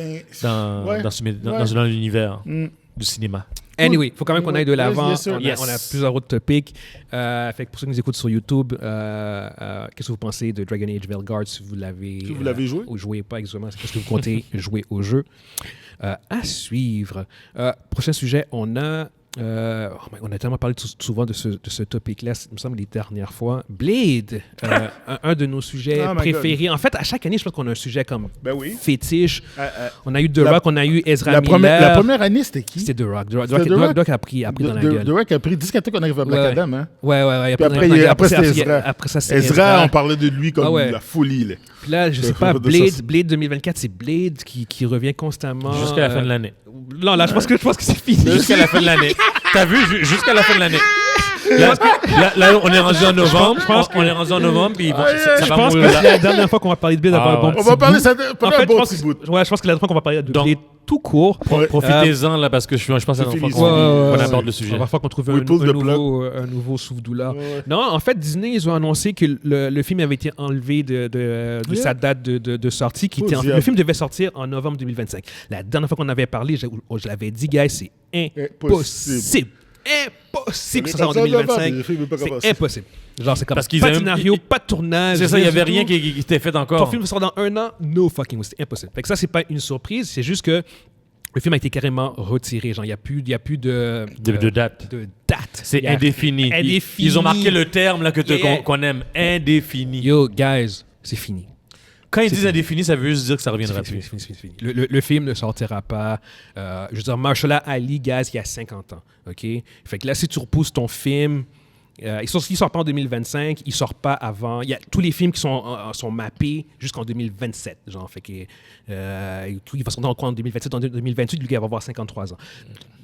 l'univers du cinéma. Anyway, il faut quand même qu'on aille de l'avant. On a plusieurs autres topics. Fait que pour ceux qui nous écoutent sur YouTube, qu'est-ce que vous pensez de Dragon Age Veilguard si vous l'avez joué? Ou jouez pas exactement. Qu'est-ce que vous comptez jouer au jeu? À suivre. Prochain sujet, on a tellement parlé souvent de ce topic-là, il me semble, les dernières fois. Blade, un de nos sujets préférés. En fait, à chaque année, je pense qu'on a un sujet comme fétiche. On a eu The Rock, on a eu Ezra Miller. La première année, c'était qui? C'était The Rock. The Rock a pris dans la gueule. The Rock a pris 10 qu'on arrive à Black Adam. Hein? Ouais. Après, c'était Ezra. Après ça, c'est Ezra, on parlait de lui comme la folie. Là. Puis là, je sais pas, Blade 2024, c'est Blade qui revient constamment. Jusqu'à la fin de l'année. Non, là, je pense que c'est fini. Jusqu'à la fin de l'année. T'as vu? Jusqu'à la fin de l'année. Là, on est rendu en novembre. On est rendu en novembre. Puis je pense que c'est la dernière fois qu'on va parler de Blade. On va parler ça pendant un bon petit bout. Ouais, je pense que la dernière fois qu'on va parler de Blade tout court. Profitez-en là parce que je pense que c'est la dernière fois qu'on aborde le sujet. On va voir qu'on trouve un nouveau souffle-douleur. Non, en fait, Disney, ils ont annoncé que le film avait été enlevé de sa date de sortie. Le film devait sortir en novembre 2025. La dernière fois qu'on avait parlé, je l'avais dit, guys, c'est impossible. Impossible que ça sorte en 2025. C'est impossible. Genre, c'est comme pas de scénario, pas de tournage. C'est ça, il n'y avait rien qui était fait encore. Ton film sort dans 1 an, no fucking way, c'est impossible. Fait que ça, c'est pas une surprise, c'est juste que le film a été carrément retiré. Genre, il n'y a plus de date. C'est indéfini. Ils ont marqué le terme là, qu'on aime, indéfini. Yo, guys, c'est fini. Quand ils disent indéfini, ça veut juste dire que ça reviendra plus. Fini. Le film ne sortira pas. Je veux dire, Mahershala Ali, guys, il y a 50 ans. OK? Fait que là, si tu repousses ton film, il sort pas en 2025, il sort pas avant. Il y a tous les films qui sont mappés jusqu'en 2027. Genre, fait que il va sortir en 2027, en 2028, lui, il va avoir 53 ans.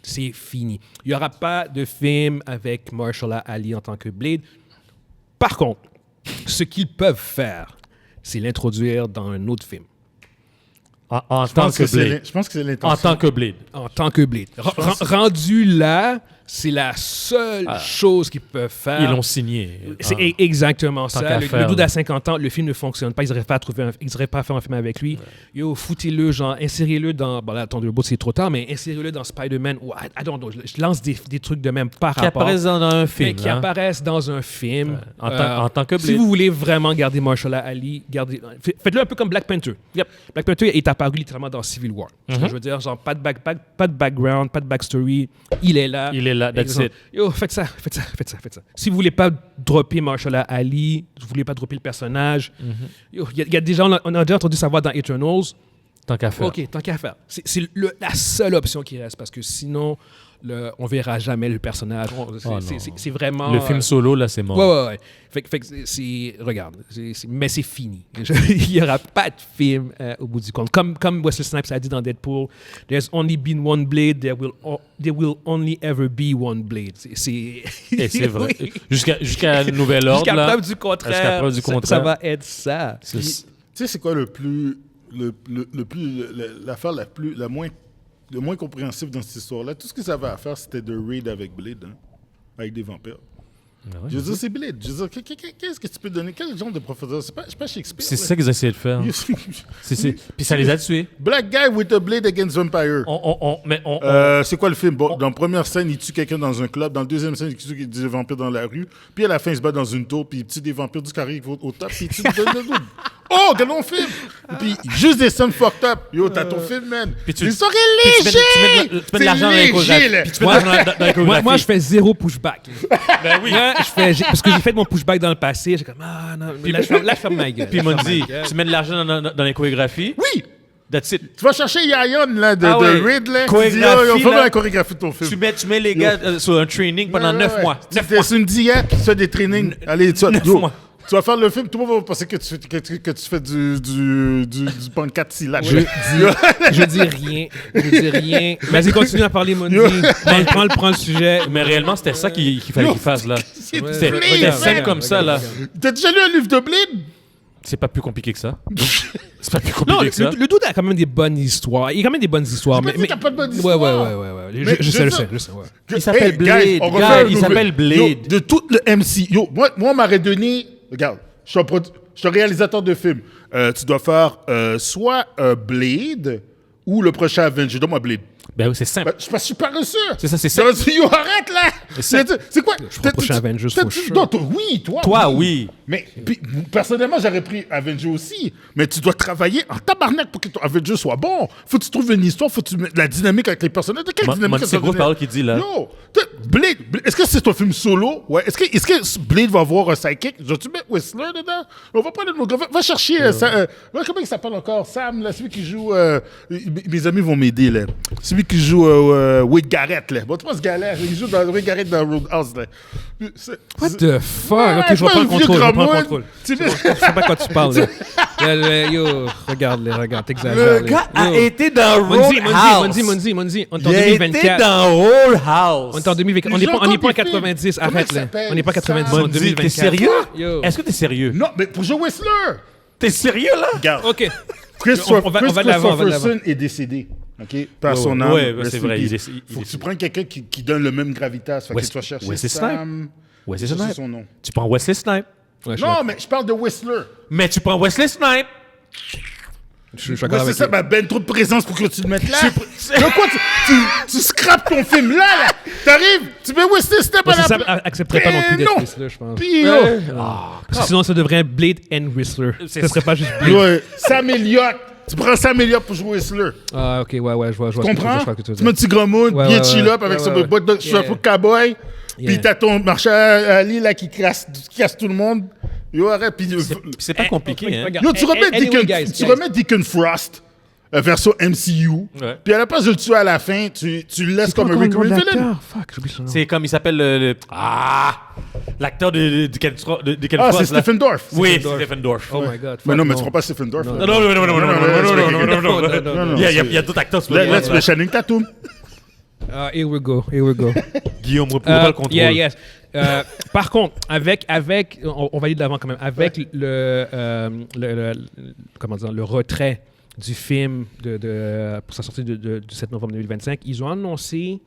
C'est fini. Il n'y aura pas de film avec Mahershala Ali en tant que Blade. Par contre, ce qu'ils peuvent faire, c'est l'introduire dans un autre film. En tant que Blade. Je pense que c'est l'intention. En tant que Blade. En tant que Blade. Rendu là, c'est la seule chose qu'ils peuvent faire. Ils l'ont signé. C'est exactement Tant ça. qu'à Le faire, dude là. à 50 ans, le film ne fonctionne pas. Ils n'arrivent pas à faire un film avec lui. Yo, foutez-le, genre, insérez-le dans... Bon, là, attendez, le bout, c'est trop tard, mais insérez-le dans Spider-Man. Ou, I don't know, je lance des trucs de même par Qui rapport. apparaissent dans un Mais film. qui hein. apparaissent dans un film. En tant que Si Blade. vous voulez vraiment garder Marshall Ali, faites-le un peu comme Black Panther. Yep. Black Panther est apparu littéralement dans Civil War. Je veux dire, genre, pas de background, pas de backstory. Il est là. Il est là, that's Exemple. it. Yo, faites ça. Si vous voulez pas dropper Marshall Ali, vous voulez pas dropper le personnage, yo, il y a déjà, on a déjà entendu sa voix dans Eternals. Tant qu'à faire. OK, tant qu'à faire. C'est la seule option qui reste parce que sinon, on verra jamais le personnage. C'est vraiment... Le film solo, là, c'est mort. Ouais. Fait que regarde, mais c'est fini. Il n'y aura pas de film au bout du compte. Comme Wesley Snipes a dit dans Deadpool, there's only been one Blade, there will only ever be one Blade. Et c'est vrai. Oui. Jusqu'à nouvel ordre, Jusqu'à là. preuve du contraire. Jusqu'à preuve du ça contraire. va être ça. Tu sais, c'est quoi l'affaire le moins compréhensible dans cette histoire-là? Tout ce que ça avait à faire, c'était de raid avec Blade, hein, avec des vampires. Ah ouais. Je veux dire, c'est Blade. Je veux dire, qu'est-ce que tu peux donner? Quel genre de professeur? C'est pas Shakespeare. C'est là. ça qu'ils essaient de faire. Puis ça les a tués. Black guy with a blade against vampire. C'est quoi le film? Bon, dans la première scène, il tue quelqu'un dans un club. Dans la deuxième scène, il tue des vampires dans la rue. Puis à la fin, il se bat dans une tour. Puis il tue des vampires du carré au top. Puis il tue des Oh, quel long film! Puis juste des scènes fucked up. Yo, t'as ton film, man. Puis tu- L'histoire est léger! tu mets de l'argent dans les chorégraphies. là. Puis tu mets de l'argent dans les chorégraphies. Moi, je fais zéro pushback. Ben oui. Parce que j'ai fait mon pushback dans le passé. J'ai comme, non, là, je ferme ma gueule. Puis ils m'ont dit, tu mets de l'argent dans les chorégraphies. Oui! That's it. Tu vas chercher Yayon, là, de Reed, là. Chorégraphie, Tu dis, là. la chorégraphie de ton film. Tu mets les gars sur un training pendant 9 mois. Tu fais une diète, tu fais des trainings. Allez, tu vas, 9 yo, mois. tu vas faire le film, tout le monde va penser que tu fais du pancarte syllabe. Je dis rien. Vas-y, continue à parler, Mondi. Prends le sujet. Mais réellement, c'était ça qu'il fallait qu'il fasse, là. Ouais, C'était regarde, simple comme ça, là. T'as déjà lu un livre de Blade? C'est pas plus compliqué que ça. C'est pas plus Non, compliqué que ça. le dude a quand même des bonnes histoires. Il y a quand même des bonnes histoires. J'ai pas dit t'as pas de bonnes histoires. Ouais. Mais Je sais. ça- Ouais. Il s'appelle Blade. guys, on va Gars, faire un il nouveau- s'appelle Blade. Yo, de tout le MC. Yo, moi, on m'aurait donné... Regarde, je suis un réalisateur de film. Tu dois faire soit Blade ou le prochain Avenger. Donne-moi Blade. Ben oui, c'est simple. Je suis pas reçu. C'est ça, c'est Ça simple. veut dire, yo, arrête là! C'est quoi? ferai le prochain Avengers, for sure. Non, oui, toi. Toi, oui. Mais puis, personnellement, j'aurais pris Avenger aussi. Mais tu dois travailler en tabarnak pour que ton Avenger soit bon. Faut que tu trouves une histoire, faut que tu mettes la dynamique avec les personnages. De quelle dynamique C'est gros parole qu'il dit, là. Yo, Blade, est-ce que c'est ton film solo? Ouais. Est-ce que Blade va avoir un sidekick? Je vais tu mettre Whistler dedans? On va prendre va chercher. Comment il s'appelle encore? Sam, là, celui qui joue. Mes amis vont m'aider, là. Celui qui joue Wade Garrett, là. Bon, tu vois ce gars-là? Il joue dans Wade Garrett dans Roadhouse, là. What the fuck? Ouais, Ok, je reprends le contrôle. Tu Je sais pas quoi tu parles. Yo, regarde, t'exagères. Le gars a Yo. été dans Mondi, on est en Il a été 2024. dans Roadhouse. On est en 2024. On Les n'est gens pas en comptent les 90, films. Comment arrête il là. s'appelle? On n'est pas 90, Sam. on est en Mondi, 2024. t'es sérieux? Yo. Est-ce que t'es sérieux? Non, mais pour jouer Whistler. T'es sérieux, là? Regarde. OK. Chris On va de l'avant, Christopherson est décédé. OK? Par son âme. Ouais, rest c'est in vrai, peace. il est Faut que tu prennes quelqu'un qui donne le même gravitas. Fait que tu vas chercher Wesley Sam. Wesley Ça, c'est Snipes. son nom. Tu prends Wesley Snipes. Ouais, Non, mais je parle de Whistler. Mais tu prends Wesley Snipes. je suis Ouais, d'accord c'est avec ça, toi. ben trop de présence pour que tu le mettes là. De quoi tu scrapes ton film là? T'arrives, tu mets Wesley Snipes à Ouais, la ça place. accepterait pas non plus Ben non. d'être Whistler, je pense. Puis, yo, Parce que sinon, ça devrait être Blade and Whistler. C'est Ça serait pas juste Blade. ouais, Sam Elliott. Tu prends Sam Elliott pour jouer Whistler. Ah, OK, ouais, je vois. Tu comprends? Je vois ce que tu veux Tu mets un dire. petit gros mood, Ouais, bien ouais, chill ouais. up avec Ouais, son ouais, boîte de yeah. chapeau cowboy. Yeah. Puis t'as ton marchand Ali là qui casse tout le monde. Yo, arrête. Puis, C'est pas compliqué, hein? Regarde, yo, tu remets anyway, Deacon, guys, tu remets Deacon Frost version MCU. Ouais. Puis à la place de le tuer à la fin, tu le laisses comme un recurring villain. Fuck, j'oublie son nom. C'est comme il s'appelle l'acteur de Ken Frost. Ah, c'est Stephen Dorff. Oui, c'est Stephen Dorff. Oh my God. Mais non, mais fuck, tu prends pas Stephen Dorff. Non, là. Non. Il y a d'autres acteurs sur le Là, tu mets Channing Tatum. Here we go. Guillaume, reprends le contrôle. Yes. Par contre, on va aller de l'avant quand même. Avec comment dire, le retrait du film pour sa sortie du 7 novembre 2025, ils ont annoncé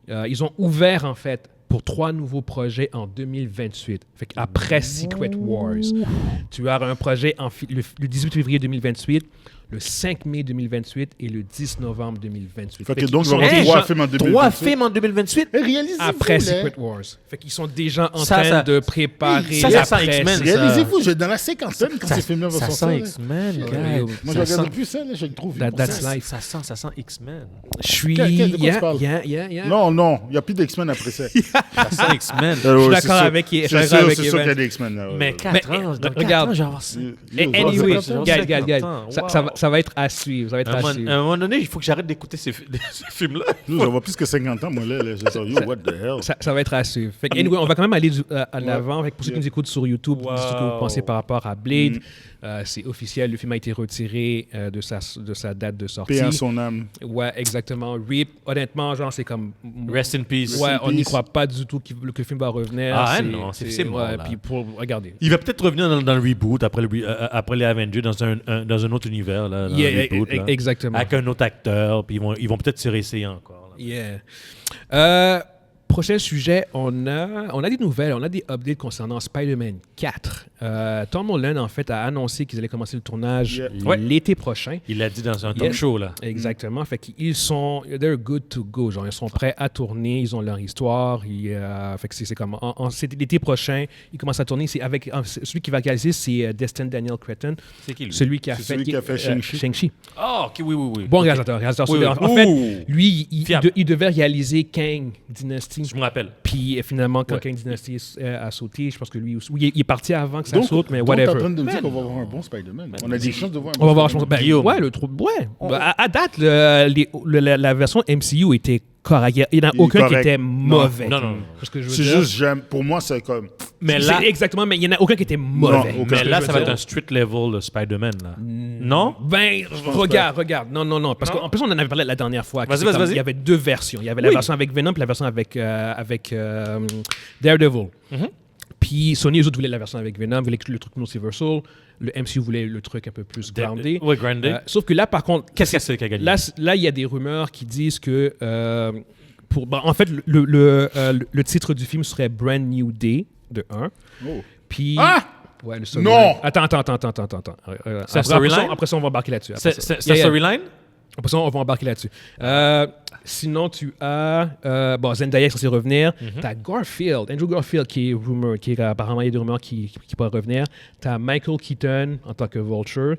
Ils ont ouvert, en fait, pour 3 nouveaux projets en 2028. Fait qu'après Secret Wars, tu as un projet le 18 février 2028, le 5 mai 2028 et le 10 novembre 2028. Fait que qu'ils donc, sont il va y avoir déjà 3 films en 2028. 3 films en 2028. Réalisez-vous, après là. Secret Wars. Fait qu'ils sont déjà en Ça, train de préparer. ça sent après X-Men, Secret- Réalisez-vous, je vais dans la cinquantaine quand ces films-là vont Ça sortir. sent là. X-Men, Ouais, gars. ouais. Moi, je Ça regarde sent- plus ça, là, je le trouve. That's life. Ça sent X-Men. Je suis. De quoi tu parles? Yeah. Non, il n'y a plus d'X-Men après ça. Ça sent X-Men. Je suis d'accord avec C'est je suis d'accord sûr, avec c'est sûr qu'il y a Evan. des X-Men. Là, Mais 4 ans, dans 4 regarde. ans, genre ça. Anyway, ça, regarde. wow. Ça va être à suivre. Ça va être À à un suivre. moment donné, il faut que j'arrête d'écouter ces films-là. Nous, j'en vois plus que 50 ans, moi, là. Je dis, yo, what the hell? Ça va être à suivre. Fait que, anyway, on va quand même aller à l'avant. Fait que pour ceux qui nous écoutent sur YouTube, dites ce que vous pensez par rapport à Blade. C'est officiel, le film a été retiré de sa date de sortie. Paix à son âme. Ouais, exactement. RIP, honnêtement, genre, c'est comme. Rest in peace. Ouais, on n'y peace. croit pas du tout que le film va revenir. Ah, non, c'est mort, Ouais, là. puis pour. Regardez. Il va peut-être revenir dans le reboot après les Avengers dans un autre univers là, dans Yeah, le reboot, là, exactement. avec un autre acteur, puis ils vont peut-être se réessayer encore. Là. Yeah. Prochain sujet, on a des nouvelles, on a des updates concernant Spider-Man 4. Tom Holland, en fait, a annoncé qu'ils allaient commencer le tournage l'été prochain. Il l'a dit dans un talk show là. Exactement. Fait qu'ils sont, they're good to go. Genre, ils sont prêts à tourner, ils ont leur histoire. Fait que c'est comme, c'est l'été prochain, ils commencent à tourner. C'est avec celui qui va réaliser, c'est Destin Daniel Cretton, C'est qui lui? celui qui a C'est fait, celui qui a fait Shang-Chi. Shang-Chi. Ah, ok, oui. Bon réalisateur. Oui, oui. En fait, Ouh. lui, Fiable. il devait réaliser Kang Dynasty. Je me rappelle. Puis finalement, quand Ouais. Kang Dynasty a sauté, je pense que lui aussi. Oui, il est parti avant que ça Donc, saute, mais donc, t'es en whatever. train de me dire qu'on va avoir un bon Spider-Man. On a des chances de voir un On va bon voir, je pense. Spider-Man. Ben, Guillaume. ouais, le trou. Ouais. À date, la version MCU était correcte. Il n'y en a Il est aucun qui correct. était Non. mauvais. Non. C'est ce que je veux C'est dire. juste, pour moi, c'est comme. Mais là, Exactement, mais il n'y en a aucun qui était mauvais. aucun. C'est ce que là je ça veux va dire. être un street level de Spider-Man là. Non? Ben, regarde. Non. Parce Non? qu'en plus, on en avait parlé la dernière fois. que Vas-y, c'est vas-y, comme- vas-y. Il y avait 2 versions. Il y avait la version avec Venom et la version avec Daredevil. Puis Sony, eux autres, voulaient la version avec Venom, voulaient le truc multiversal. Le MCU voulait le truc un peu plus groundé. Ouais, grounded. Sauf que là, par contre, Qu'est-ce que c'est qui a gagné? là, il y a des rumeurs qui disent que, en fait, le titre du film serait Brand New Day, de 1. Oh. Puis... Ah! Ouais, le Non! Attends. C'est un storyline? Après ça, on va embarquer là-dessus. C'est un storyline? Après ça, on va embarquer là-dessus. Sinon, tu as... Zendaya est censé revenir. Tu as Andrew Garfield, qui est apparemment, il y a des rumeurs qui pourrait revenir. Tu as Michael Keaton en tant que Vulture.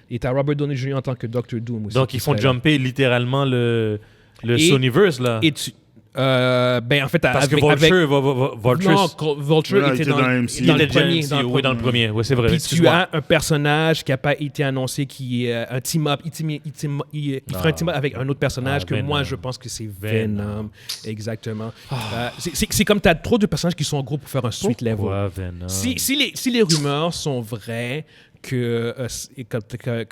Et tu as Robert Downey Jr. en tant que Doctor Doom aussi. Donc qui ils font serait là. jumper littéralement le Et- Sonyverse là. Et tu... en fait, Parce que avec... Vulture Non, Vulture Voilà, était il était dans dans le MCU. dans le était déjà premier. MCU, oui, dans le premier. Oui, c'est vrai. Puis tu Excuse-moi. as un personnage qui n'a pas été annoncé, qui est un team-up. Il fera un team-up avec un autre personnage que Venom. moi, je pense que c'est Venom. Venom. Exactement. C'est comme tu as trop de personnages qui sont gros pour faire un suite level. Ouais, Venom. Si les rumeurs sont vraies, que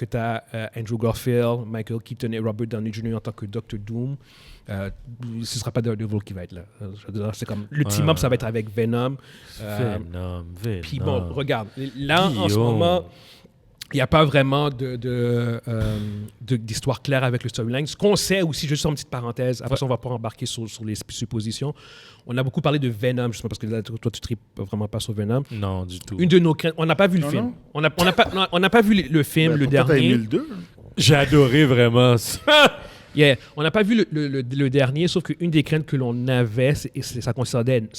tu as Andrew Garfield, Michael Keaton et Robert Downey Jr. en tant que Doctor Doom, ce ne sera pas Daredevil qui va être là. Je veux dire, c'est comme le team-up, ça va être avec Venom. Venom. Puis bon, regarde, là, en ce Guillaume. moment, il n'y a pas vraiment d'histoire claire avec le storyline. Ce qu'on sait aussi, juste en petite parenthèse, après ça, on va pas embarquer sur les suppositions. On a beaucoup parlé de Venom, justement, parce que là, toi, tu tripes vraiment pas sur Venom. Non, du tout. Une de nos craintes, on n'a pas vu le Non, film. non. On n'a pas vu le film, le Pourtant, t'as aimé dernier. le 2. J'ai adoré vraiment ça. Yeah. On n'a pas vu le dernier, sauf qu'une des craintes que l'on avait, ça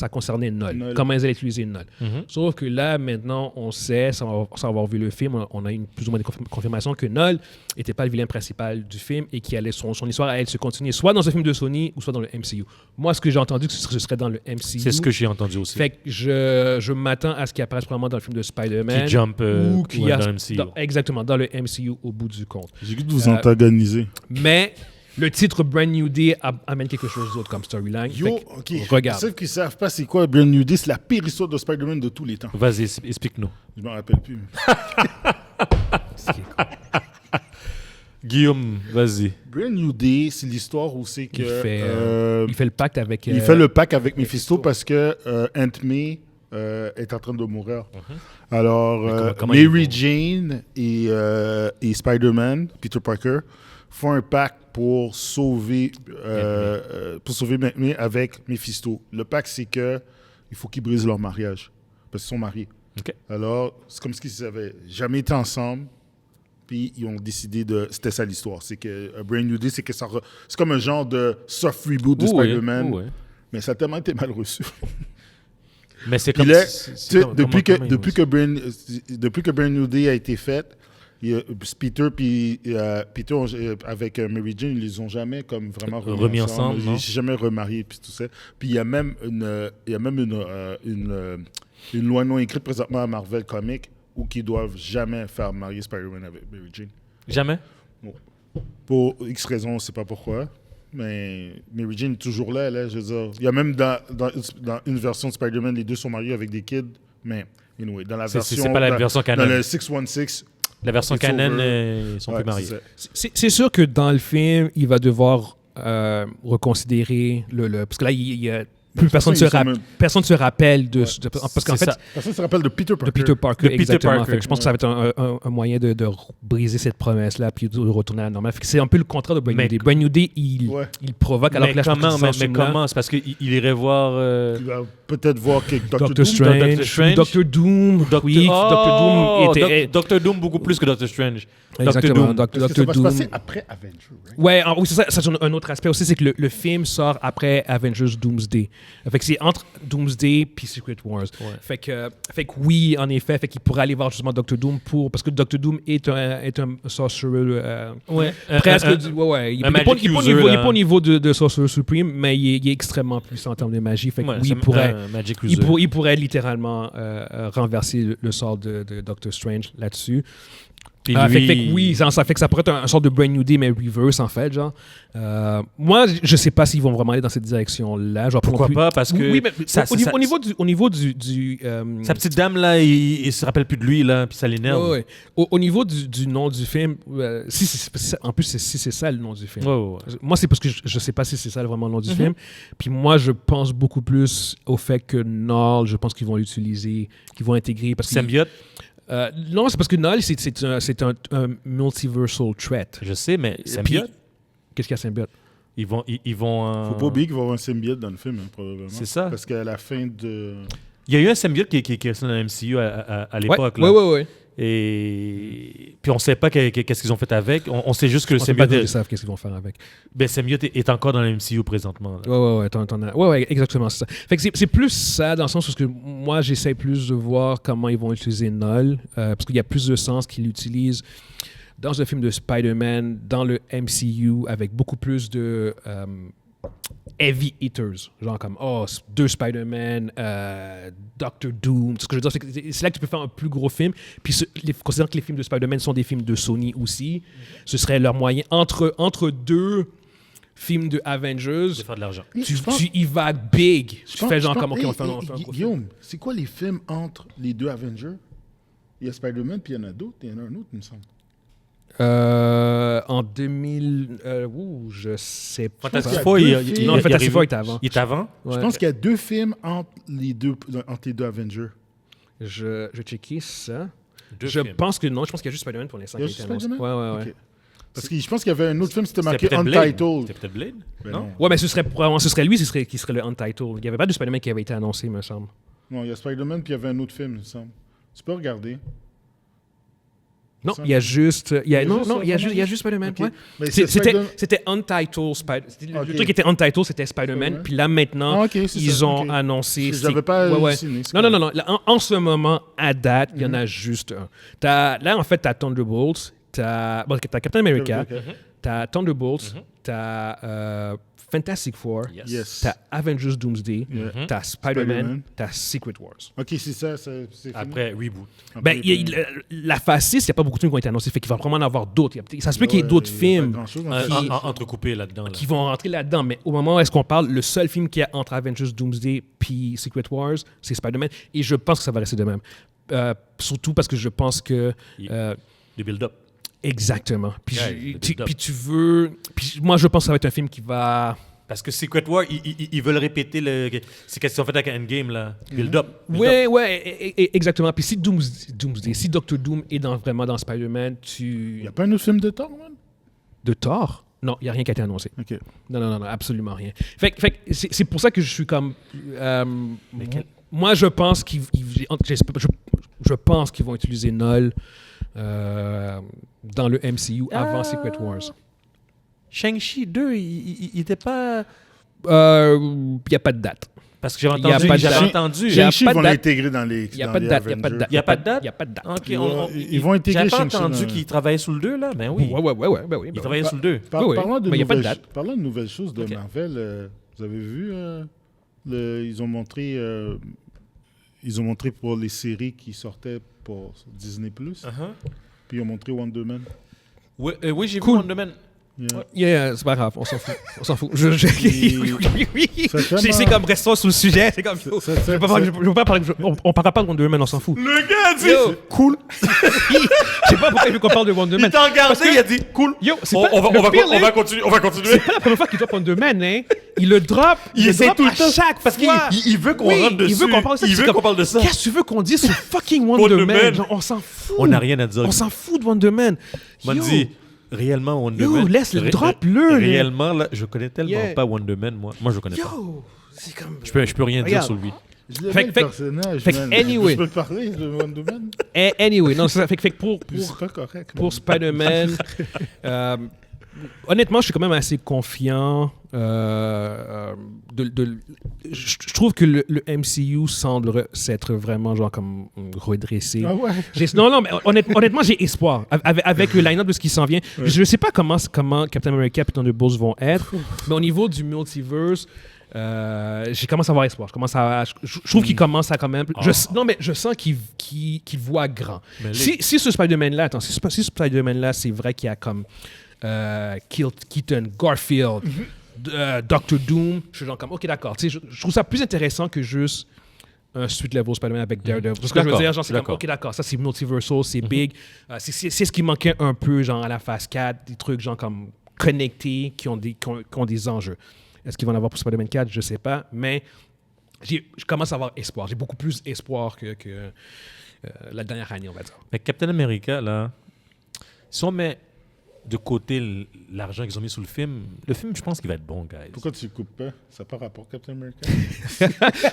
concernait Null. Null. Comment ils allaient utiliser Null. Sauf que là, maintenant, on sait, sans avoir vu le film, on a plus ou moins des confirmations que Null n'était pas le vilain principal du film et que son histoire allait se continuer soit dans un film de Sony ou soit dans le MCU. Moi, ce que j'ai entendu, ce serait dans le MCU. C'est ce que j'ai entendu aussi. Fait que je m'attends à ce qu'il apparaisse probablement dans le film de Spider-Man. Qui jump ou qu'il y a dans le MCU. exactement, dans le MCU au bout du compte. J'ai goût de vous antagoniser. Mais le titre Brand New Day amène quelque chose d'autre comme storyline. Yo, Fait ok. que, regarde. Ceux qui ne savent pas c'est quoi Brand New Day, c'est la pire histoire de Spider-Man de tous les temps. Vas-y, explique-nous. Je m'en rappelle plus. Guillaume, vas-y. Brand New Day, c'est l'histoire où c'est que... Il fait le pacte avec... il fait le pacte avec Mephisto parce que Aunt May est en train de mourir. Alors, comment ils Mary font? Jane et Spider-Man, Peter Parker, font un pacte pour sauver May avec Mephisto. Le pacte, c'est que il faut qu'ils brisent leur mariage parce qu'ils sont mariés. OK. Alors, c'est comme s'ils n'avaient jamais été ensemble. Puis ils ont décidé de... C'était ça l'histoire. C'est que A Brand New Day, c'est comme un genre de soft reboot de Spider-Man. Oui. Mais ça a tellement été mal reçu. Mais c'est Puis comme... là, c'est comme- depuis comment que Brand New Day a été fait, Peter avec Mary Jane, ils les ont jamais comme vraiment Remis ensemble, Ils non? ne sont jamais remariés puis tout ça. Puis il y a même une loi non écrite présentement à Marvel Comics où qu'ils doivent jamais faire marier Spider-Man avec Mary Jane. Jamais? Pour X raisons, on ne sait pas pourquoi. Mais Mary Jane est toujours là, je veux dire. Il y a même dans une version de Spider-Man, les deux sont mariés avec des kids. Mais, anyway, dans la version... C'est pas la version canon. Dans le 616... La version It's canon, over. ils sont Ouais, plus mariés. c'est ça. C'est sûr que dans le film, il va devoir reconsidérer le... Parce que là, il y a... Plus personne ne se rappelle de... Parce qu'en fait, Personne se rappelle de Peter Parker. de Peter Parker, De Peter exactement. Parker. Fait que je pense que ça va être un moyen de briser cette promesse-là puis de retourner à la normale. Fait que c'est un peu le contraire de Brand New Day. Brand New Day, il provoque alors Mais que là, je pense comment? que c'est Mais comment? C'est parce qu'il irait voir... Il va peut-être voir que Doctor Strange. Doctor Doom. Oui, Doctor Doom était... Doctor Doom beaucoup plus que Doctor Strange. Exactement. Parce que ça Doctor va se Doom. passer après Avengers, right? Ouais, oui, c'est ça. Ça, c'est un autre aspect aussi, c'est que le film sort après Avengers Doomsday. Fait que c'est entre Doomsday puis Secret Wars. Ouais. Fait que oui, en effet, fait qu'il pourrait aller voir justement Doctor Doom parce que Doctor Doom est un sorcerer. Presque. Il n'est pas au niveau de Sorcerer Supreme, mais il est extrêmement puissant en termes de magie. Fait que oui, il pourrait littéralement renverser le sort de Doctor Strange là-dessus. Puis Fait que oui, ça fait que ça pourrait être un sorte de Brand New Day, mais reverse, en fait, genre. Moi, je sais pas s'ils vont vraiment aller dans cette direction-là. Genre, pourquoi pas? Parce que... Oui, mais au niveau du Sa petite dame, là, il se rappelle plus de lui, là, puis ça l'énerve. Ouais. Au niveau du nom du film, en plus, si c'est ça le nom du film. Ouais. Moi, c'est parce que je sais pas si c'est ça vraiment le nom du film. Puis moi, je pense beaucoup plus au fait que Null, je pense qu'ils vont l'utiliser, qu'ils vont intégrer. Symbiote? Non, c'est parce que Null, c'est un multiversal threat. Je sais, mais symbiote? Qu'est-ce qu'il y a symbiote? Ils vont Faut pas oublier qu'il va y avoir un symbiote dans le film, probablement. C'est ça. Parce qu'à la fin de... Il y a eu un symbiote qui est resté dans la MCU à l'époque. Ouais. Et puis on sait pas qu'est-ce qu'ils ont fait avec. On sait juste que le On sait pas symbiote... ils savent qu'est-ce qu'ils vont faire avec. Ben, symbiote est encore dans la MCU présentement. Là. Ouais, exactement, c'est ça. Fait que c'est plus ça, dans le sens où moi, j'essaie plus de voir comment ils vont utiliser Null, parce qu'il y a plus de sens qu'ils l'utilisent dans un film de Spider-Man, dans le MCU, avec beaucoup plus de heavy hitters, genre comme deux Spider-Man, Doctor Doom. Ce que je veux dire, c'est là que tu peux faire un plus gros film. Puis considérant que les films de Spider-Man sont des films de Sony aussi, ce serait leur moyen entre deux films de Avengers. De faire de l'argent. Tu y vas big. Tu fais genre comme on va faire un gros film. Guillaume, c'est quoi les films entre les deux Avengers? Il y a Spider-Man, puis il y en a d'autres. Il y en a un autre, il me semble. En 2000... je sais pas. Fantastic Four, Fantastic Four était avant. Il est avant? Ouais. Je pense qu'il y a deux films entre les deux Avengers. Je checker ça. Deux je films. pense que non. Je pense qu'il y a juste Spider-Man pour l'instant. Il y a juste Spider-Man? Ouais. Okay. Parce que je pense qu'il y avait un autre film, c'était marqué peut-être Blade. Untitled. C'était peut-être Blade? Ben non? Ouais, mais ce serait lui qui serait le Untitled. Il n'y avait pas de Spider-Man qui avait été annoncé, me semble. Non, il y a Spider-Man, puis il y avait un autre film, il me semble. Tu peux regarder. Non, il y a juste... Il y a juste Spider-Man. Okay. Ouais. Spider-Man. C'était Untitled Spider-Man. Okay. Le truc qui était Untitled, c'était Spider-Man. Puis là, maintenant, ils ont annoncé... J'avais pas halluciné. Non. Là, en ce moment, à date, il y en a juste un. Là, en fait, t'as Thunderbolts, t'as Captain America, t'as Thunderbolts, t'as Fantastic Four, Yes. t'as Avengers Doomsday, t'as Spider-Man, t'as Secret Wars. OK, c'est ça. C'est Après, reboot. La phase 6, il n'y a pas beaucoup de films qui ont été annoncés, fait qu'il va vraiment en avoir d'autres. Ça se peut qu'il y ait d'autres films Entrecoupés là-dedans. qui vont rentrer là-dedans, mais au moment où est-ce qu'on parle, le seul film qu'il y a entre Avengers Doomsday puis Secret Wars, c'est Spider-Man, et je pense que ça va rester de même. Surtout parce que je pense que... Du build-up. Exactement. Puis tu veux... Puis moi, je pense que ça va être un film qui va... Parce que Secret War, ils veulent répéter c'est qu'est-ce qu'ils ont fait avec Endgame, là. Build-up. Ouais, exactement. Puis si Doomsday, si Doctor Doom est vraiment dans Spider-Man, Il n'y a pas un autre film de Thor, man? De Thor? Non, il n'y a rien qui a été annoncé. OK. Non, absolument rien. Fait que c'est pour ça que je suis comme... moi, je pense je pense qu'ils vont utiliser Null dans le MCU avant Secret Wars. Shang-Chi 2, il était pas... Il n'y a pas de date. Parce que j'avais Il y a entendu... pas de J'avais date. entendu... Il y a Shang-Chi pas de vont date. l'intégrer dans les Il n'y a pas de date. Il n'y a pas de date. Il y a pas de date? Il n'y a pas de date. Ok, Ils vont intégrer J'avais pas Shang-Chi entendu dans- qu'ils travaillaient sur le 2, là. Ben oui. Ouais. Ben oui. Ils travaillaient sur le 2. Oui, Parlant mais il y a pas de parlant date. de nouvelles choses de Ok. Marvel, vous avez vu, ils ont montré pour les séries qui sortaient pour Disney+. Puis ils ont montré Wonder Man. Oui, j'ai Cool. vu Wonder Man. Yeah. C'est pas grave, on s'en fout. Ça fait C'est mal. comme restons sur le sujet. C'est comme... Je veux pas parler... On parlera pas de Wonder Man, on s'en fout. Le gars a dit... Yo, cool. Je sais pas pourquoi il veut qu'on parle de Wonder Man. Il t'a regardé, il a dit cool. Yo, c'est On pas... va le pire, là, continuer. c'est pas la première fois qu'il drop Wonder Man, hein. Il le drop. Il le essaie drop tout le à temps. chaque Parce qu'il fois. il veut qu'on Oui, rentre dessus. il veut qu'on parle de ça. Il C'est veut comme, qu'on parle de ça. Qu'est-ce que tu veux qu'on dise sur fucking Wonder Wonder Man? Man. Genre, on s'en fout. On n'a rien à dire. On s'en fout de Wonder Man. On Yo, dit réellement Wonder Yo, Man. laisse-le, drop-le, là. Réellement, là, je connais tellement Yeah. pas Wonder Man, moi. Moi, je connais pas. Yo, c'est comme... Je peux rien dire Regarde. sur lui. Je l'aimais Fait- le fait- personnage, fait que man. anyway. Je peux parler de Wonder Man? Anyway, non, c'est ça. Fait que pour C'est pas correct. pour Spider-Man, honnêtement, je suis quand même assez confiant. Je trouve que le MCU semble s'être vraiment genre comme redressé. Ah ouais? Non, mais honnêtement, j'ai espoir. Avec le line-up de ce qui s'en vient, je ne sais pas comment Captain America et Thunderbolts vont être, mais au niveau du multiverse, j'ai commencé à avoir espoir. Je trouve qu'il commence à quand même... Non, mais je sens qu'il voit grand. Mais Si ce Spider-Man-là, attends, si ce Spider-Man-là, c'est vrai qu'il y a comme Keaton, Garfield, Doctor Doom, je suis genre comme, OK, d'accord. Tu sais, je trouve ça plus intéressant que juste un suite level Spider-Man avec Daredevil. Parce que je veux D'accord, dire, genre, c'est comme, d'accord. OK, d'accord, ça c'est multiversal, c'est big. C'est ce qui manquait un peu, genre, à la phase 4, des trucs, genre, comme connectés, qui ont des enjeux. Est-ce qu'ils vont en avoir pour Spider-Man 4? Je ne sais pas, mais je commence à avoir espoir. J'ai beaucoup plus espoir que la dernière année, on va dire. Mais Captain America, là, si on met de côté l'argent qu'ils ont mis sur le film, je pense qu'il va être bon, guys. Pourquoi tu coupes pas? Ça n'a pas rapport Captain America?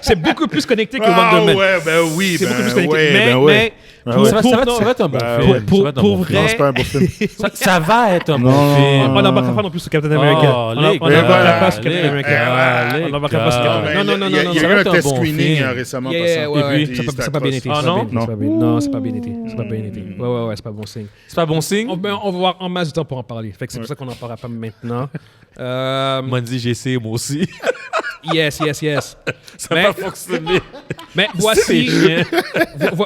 C'est beaucoup plus connecté que Wonder Man. ouais, ben oui, C'est beaucoup plus ben connecté. ouais, mais, ben ouais. mais Ben ouais. Ça va être un bon Ben film. ouais. Ça va être un pour bon vrai- Non, c'est pas un beau film. film. Ça va être un bon Non. film. on n'embarquera pas non plus sur Captain America. Oh, On les n'embarquera gars, pas sur Captain les America. gars, On n'embarquera pas sur les Captain gars. America. Non. Il y a ça eu va un être un test bon screening film. récemment. Yeah, passant. ouais, Et puis, ça n'a pas bien été. Ah, non? Non, c'est pas bien été. C'est pas bien été. Ouais, c'est pas bon signe. C'est pas bon signe? On va avoir en masse de temps pour en parler. Fait que c'est pour ça qu'on n'en parlera pas maintenant. M'a dit, j'ai essayé moi aussi. Yes. Ça n'a pas fonctionné. Mais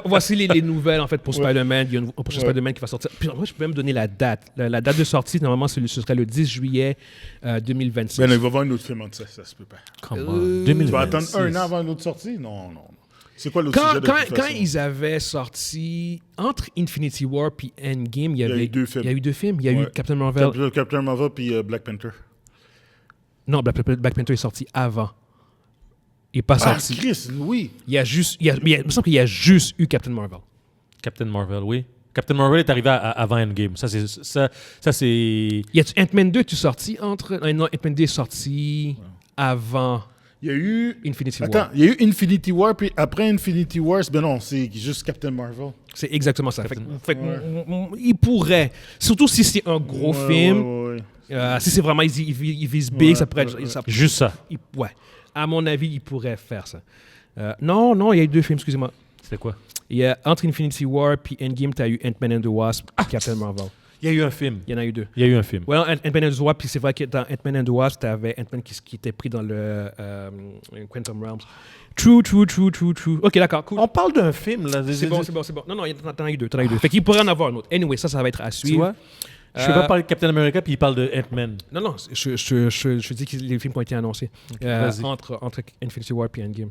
voici les nouvelles en fait pour Spider-Man. Il y a un prochain Ouais. Spider-man qui va sortir. Puis moi, je peux même donner la date. La date de sortie, normalement, ce serait le 10 juillet 2026. Ben, il va y avoir une autre film entre ça se peut pas. Come on. Tu vas 2026. attendre un an avant une autre sortie? Non. C'est quoi l'autre sujet de toute Quand façon? ils avaient sorti entre Infinity War et Endgame, il y a avait eu deux films. Il y a eu deux films. Il y a eu Ouais. Captain Marvel. Captain Marvel puis Black Panther. Non, Black Panther est sorti avant. Il n'est pas Ah, sorti. Chris, oui. Il me semble qu'il y a juste eu Captain Marvel. Captain Marvel, oui. Captain Marvel est arrivé avant Endgame. Ça, c'est... Y a Ant-Man 2 tu sorti entre... Non, Ant-Man 2 est sorti avant Il y a eu... Infinity War. Attends, il y a eu Infinity War, puis après Infinity War, ben non, c'est juste Captain Marvel. C'est exactement ça. Il pourrait, surtout si c'est un gros film, Ouais. si c'est vraiment, il vise big, Ouais, ça pourrait être... ouais. Juste ça. Ouais. À mon avis, il pourrait faire ça. Non, il y a eu deux films, excusez-moi. C'est quoi? Il y a entre Infinity War puis Endgame, tu as eu Ant-Man and the Wasp et Captain Marvel. Il y a eu un film. Il y en a eu deux. Il y a eu un film. Ouais, Ant-Man and the Wasp, puis c'est vrai que dans Ant-Man and the Wasp, tu avais Ant-Man qui était pris dans le Quantum Realms. True. OK, d'accord, cool. On parle d'un film, là. C'est bon. Non, t'en as eu deux. Fait qu'il pourrait en avoir un autre. Anyway, ça va être à Tu suivre. vois? Je ne vais pas parler de Captain America, puis il parle de Ant-Man. Non, je dis que les films qui ont été annoncés vas-y. entre Infinity War et Endgame.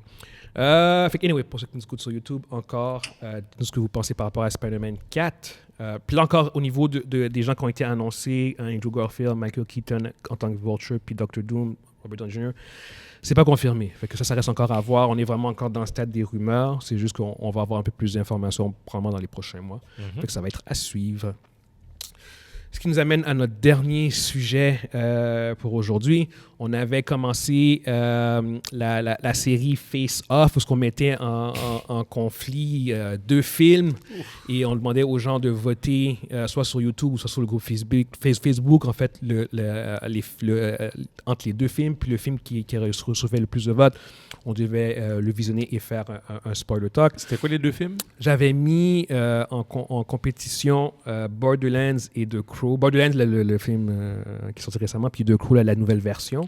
Fait que, anyway, pour ceux qui nous écoutent sur YouTube, encore, dites-nous ce que vous pensez par rapport à Spider-Man 4. Puis là encore, au niveau des gens qui ont été annoncés, Andrew Garfield, Michael Keaton en tant que Vulture, puis Doctor Doom, Robert Downey Jr., c'est pas confirmé. Fait que ça reste encore à voir. On est vraiment encore dans le stade des rumeurs. C'est juste qu'on va avoir un peu plus d'informations probablement dans les prochains mois. Fait que ça va être à suivre. Ce qui nous amène à notre dernier sujet pour aujourd'hui. On avait commencé la série Face Off, où on mettait en conflit deux films et on demandait aux gens de voter soit sur YouTube ou soit sur le groupe Facebook en fait, entre les deux films. Puis le film qui recevait le plus de votes, on devait le visionner et faire un spoiler talk. C'était quoi les deux films? J'avais mis en compétition Borderlands et The Crow. Borderlands, le film qui est sorti récemment, puis The Crow, la nouvelle version.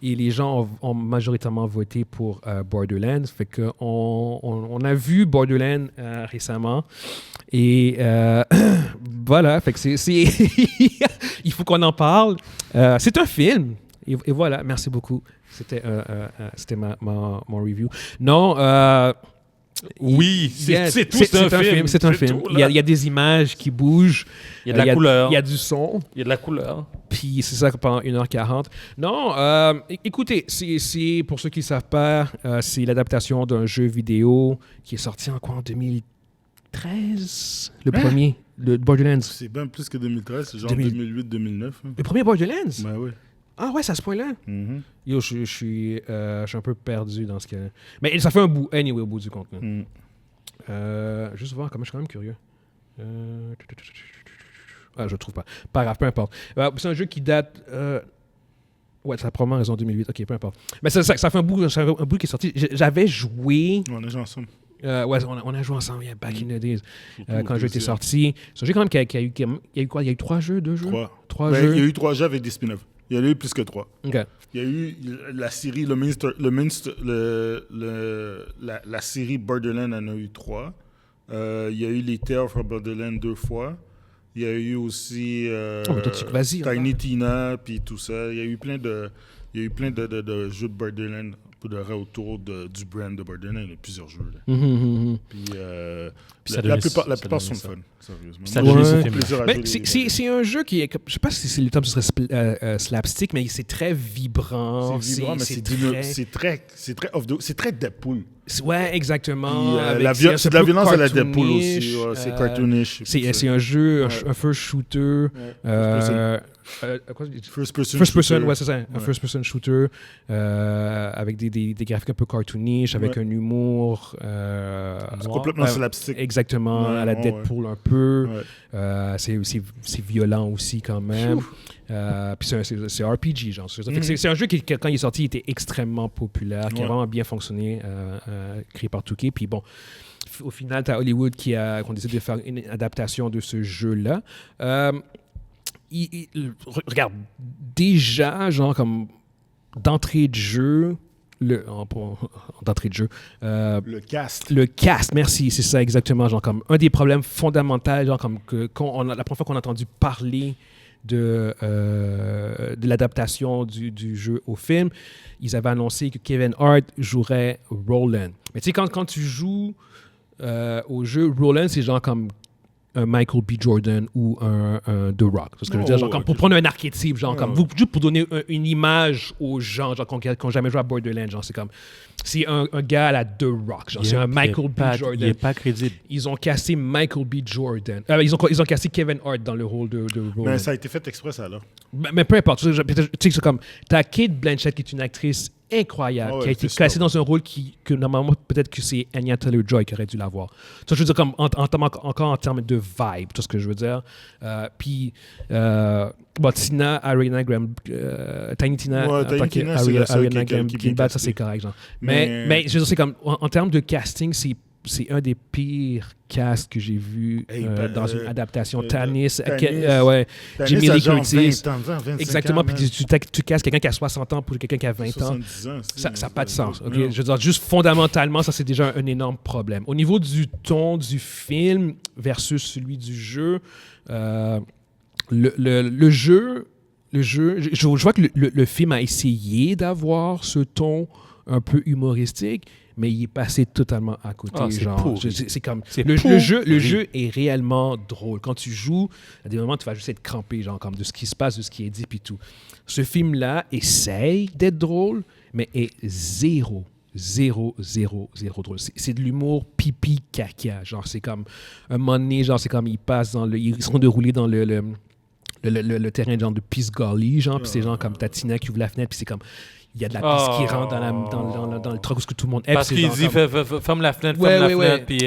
Et les gens ont majoritairement voté pour Borderlands. Fait qu'on on a vu Borderlands récemment. Et voilà, fait que c'est il faut qu'on en parle. C'est un film. Et voilà, merci beaucoup. C'était mon review. Non, oui, c'est tout. C'est un film. C'est un film. Il y a des images qui bougent. Il y a de la couleur. Il y a du son. Il y a de la couleur. Puis c'est ça pendant 1h40. Non, écoutez, c'est pour ceux qui ne savent pas, c'est l'adaptation d'un jeu vidéo qui est sorti en quoi, en 2013? Le premier, le Borderlands. C'est bien plus que 2013, c'est genre 2008-2009. Hein. Le premier Borderlands? Ben oui. Ah ouais, c'est à ce point-là? Mm-hmm. Yo, je suis un peu perdu dans ce cas. Mais ça fait un bout, anyway, au bout du compte. Juste voir, comment je suis quand même curieux. Je le trouve pas. Pas grave, peu importe. C'est un jeu qui date... Ouais, ça a probablement raison 2008. Ok, peu importe. Mais ça fait un bout qui est sorti. J'avais joué... On a joué ensemble. Ouais, on a joué ensemble, yeah, back in the days, quand le jeu était sorti. C'est un jeu quand même qui a eu quoi? Il y a eu 3 jeux, 2 jeux? 3 jeux. Il y a eu 3 jeux avec des spin-offs. Il y en a eu plus que 3. Okay. Il y a eu la série, la série Borderlands en a eu 3. Il y a eu les Tales from Borderlands 2 fois. Il y a eu aussi Tiny Tina, puis tout ça. Il y a eu plein de jeux de Borderlands autour du brand de Borderlands. Il y a plusieurs jeux. Là. Puis la plupart sont fun, sérieusement. C'est un jeu qui est... Je sais pas si le terme serait slapstick, mais c'est très vibrant. C'est vibrant, mais c'est très Deadpool. Ouais, exactement. C'est de la violence à la Deadpool aussi. Ouais, c'est cartoonish. C'est un jeu, un first shooter. First person, ouais, c'est ça. Un first-person shooter avec des graphiques un peu cartoonish, avec un humour... c'est complètement slapstick. Exactement, à la Deadpool un peu. Ouais. C'est violent aussi quand même. Puis c'est RPG, genre. C'est un jeu qui, quand il est sorti, il était extrêmement populaire, qui a vraiment bien fonctionné, créé par Touquet. Puis bon, au final, tu as Hollywood qui a décidé de faire une adaptation de ce jeu-là. Regarde, déjà, genre, comme d'entrée de jeu, d'entrée de jeu. Le cast. Le cast, merci, c'est ça exactement. Genre, comme un des problèmes fondamentaux, genre, comme la première fois qu'on a entendu parler de l'adaptation du jeu au film, ils avaient annoncé que Kevin Hart jouerait Roland. Mais tu sais, quand tu joues au jeu, Roland, c'est genre comme un Michael B. Jordan ou un The Rock. C'est ce que je veux dire. Genre, comme pour prendre un archétype, genre, comme, juste pour donner une image aux gens genre, qui n'ont jamais joué à Borderlands. Genre, c'est comme... C'est un gars à la The Rock. Genre, c'est un Michael B. Jordan. Il n'est pas crédible. Ils ont cassé Michael B. Jordan. Ils ont cassé Kevin Hart dans le rôle de Roland. Mais ça a été fait exprès, ça, là. Mais peu importe. Tu sais, c'est comme... T'as Kate Blanchett, qui est une actrice incroyable, qui a été classée dans un rôle que normalement, peut-être que c'est Anya Taylor-Joy qui aurait dû l'avoir. Ça, je veux dire, comme, encore en termes de vibe, tout ce que je veux dire. Puis, Tina, Ariana Graham, Tiny Tina, Ariana Graham Bad, ça c'est correct. Genre. Mais je veux dire, c'est comme, en termes de casting, c'est un des pires casts que j'ai vu dans une adaptation. Tanis, Jamie Lee Curtis. Exactement, puis tu castes quelqu'un qui a 60 ans pour quelqu'un qui a 20 ans. Ça n'a pas de sens. Okay? Je veux dire, juste fondamentalement, ça c'est déjà un énorme problème. Au niveau du ton du film versus celui du jeu, le jeu, je vois que le film a essayé d'avoir ce ton un peu humoristique, mais il est passé totalement à côté. C'est comme le jeu est réellement drôle. Quand tu joues, à des moments, tu vas juste être crampé, genre comme de ce qui se passe, de ce qui est dit, puis tout. Ce film-là essaye d'être drôle, mais est zéro drôle. C'est de l'humour pipi caca. Genre, c'est comme un moment donné, genre, c'est comme ils sont déroulés dans le terrain genre de Peace Gully, genre, puis c'est genre comme Tatina qui ouvre la fenêtre, puis c'est comme il y a de la pisse qui rentre dans le truck où tout le monde est. Parce qu'il dit ferme la fenêtre, puis...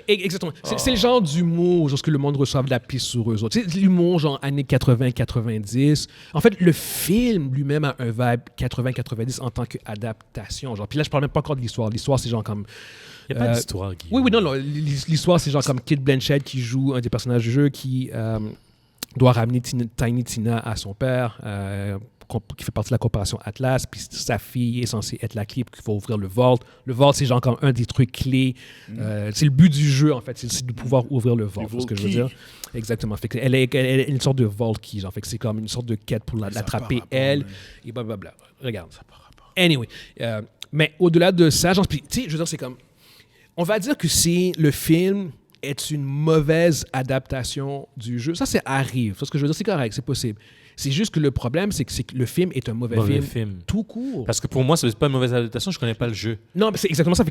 Exactement. C'est le genre d'humour, genre que le monde reçoit de la pisse sur eux autres. C'est l'humour genre années 80-90. En fait, le film lui-même a un vibe 80-90 en tant qu'adaptation. Genre. Puis là, je parle même pas encore de l'histoire. L'histoire, c'est genre comme... Il n'y a pas d'histoire, Guy. Oui, non. L'histoire, c'est genre comme Kate Blanchett qui joue un des personnages du jeu qui doit ramener Tiny Tina à son père, qui fait partie de la corporation Atlas, puis sa fille est censée être la clé, puis qu'il faut ouvrir le Vault. Le Vault, c'est genre comme un des trucs clés. C'est le but du jeu, en fait, c'est de pouvoir ouvrir le Vault, c'est ce que je veux dire. Exactement. Fait elle est une sorte de Vault Key, genre. Fait que c'est comme une sorte de quête pour l'attraper, elle, et blablabla. Regarde. Anyway. Mais au-delà de ça, genre, tu sais, je veux dire, c'est comme... On va dire que si le film est une mauvaise adaptation du jeu, ça arrive. C'est ce que je veux dire, c'est correct, c'est possible. C'est juste que le problème, c'est que le film est un mauvais film tout court. Parce que pour moi, c'est pas une mauvaise adaptation, je connais pas le jeu. Non, mais c'est exactement ça.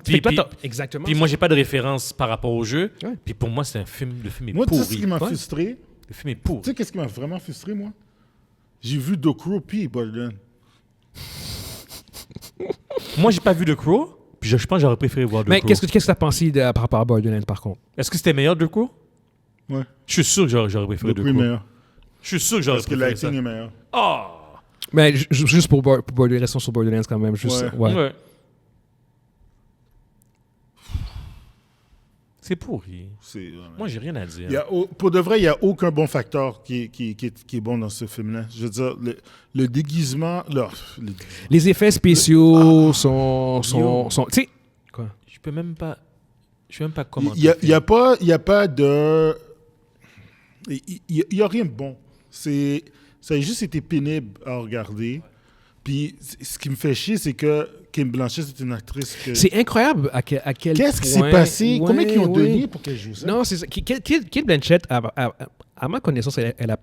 Exactement. Puis moi, j'ai pas de référence par rapport au jeu. Ouais. Puis pour moi, c'est un film. Le film est pourri. Moi, tu sais ce qui m'a frustré? Le film est pourri. Tu sais qu'est-ce qui m'a vraiment frustré, moi? J'ai vu The Crow puis Borderlands. Moi, j'ai pas vu The Crow. Puis je pense que j'aurais préféré voir The Crow. Mais qu'est-ce que tu as pensé par rapport à Borderlands, par contre? Est-ce que c'était meilleur The Crow? Ouais. Je suis sûr que j'aurais préféré The Crow. Meilleur. Je suis sûr que j'aurais préféré ça. Parce que l'acting est meilleur. Oh! Mais juste pour Borderlands, restons sur Borderlands quand même. Juste, ouais. C'est pourri. Moi, j'ai rien à dire. Pour de vrai, il n'y a aucun bon facteur qui est bon dans ce film-là. Je veux dire, le déguisement... Les effets spéciaux sont tu sais... Quoi? Je peux même pas commenter. Il n'y a pas de... Il n'y a rien de bon. Ça a juste été pénible à regarder. Puis ce qui me fait chier, c'est que Kim Blanchett, c'est une actrice que... C'est incroyable à quel point... Qu'est-ce qui s'est passé? Combien ils ont donné pour qu'elle joue ça? Non, c'est ça. Kate Blanchett, à ma connaissance, elle a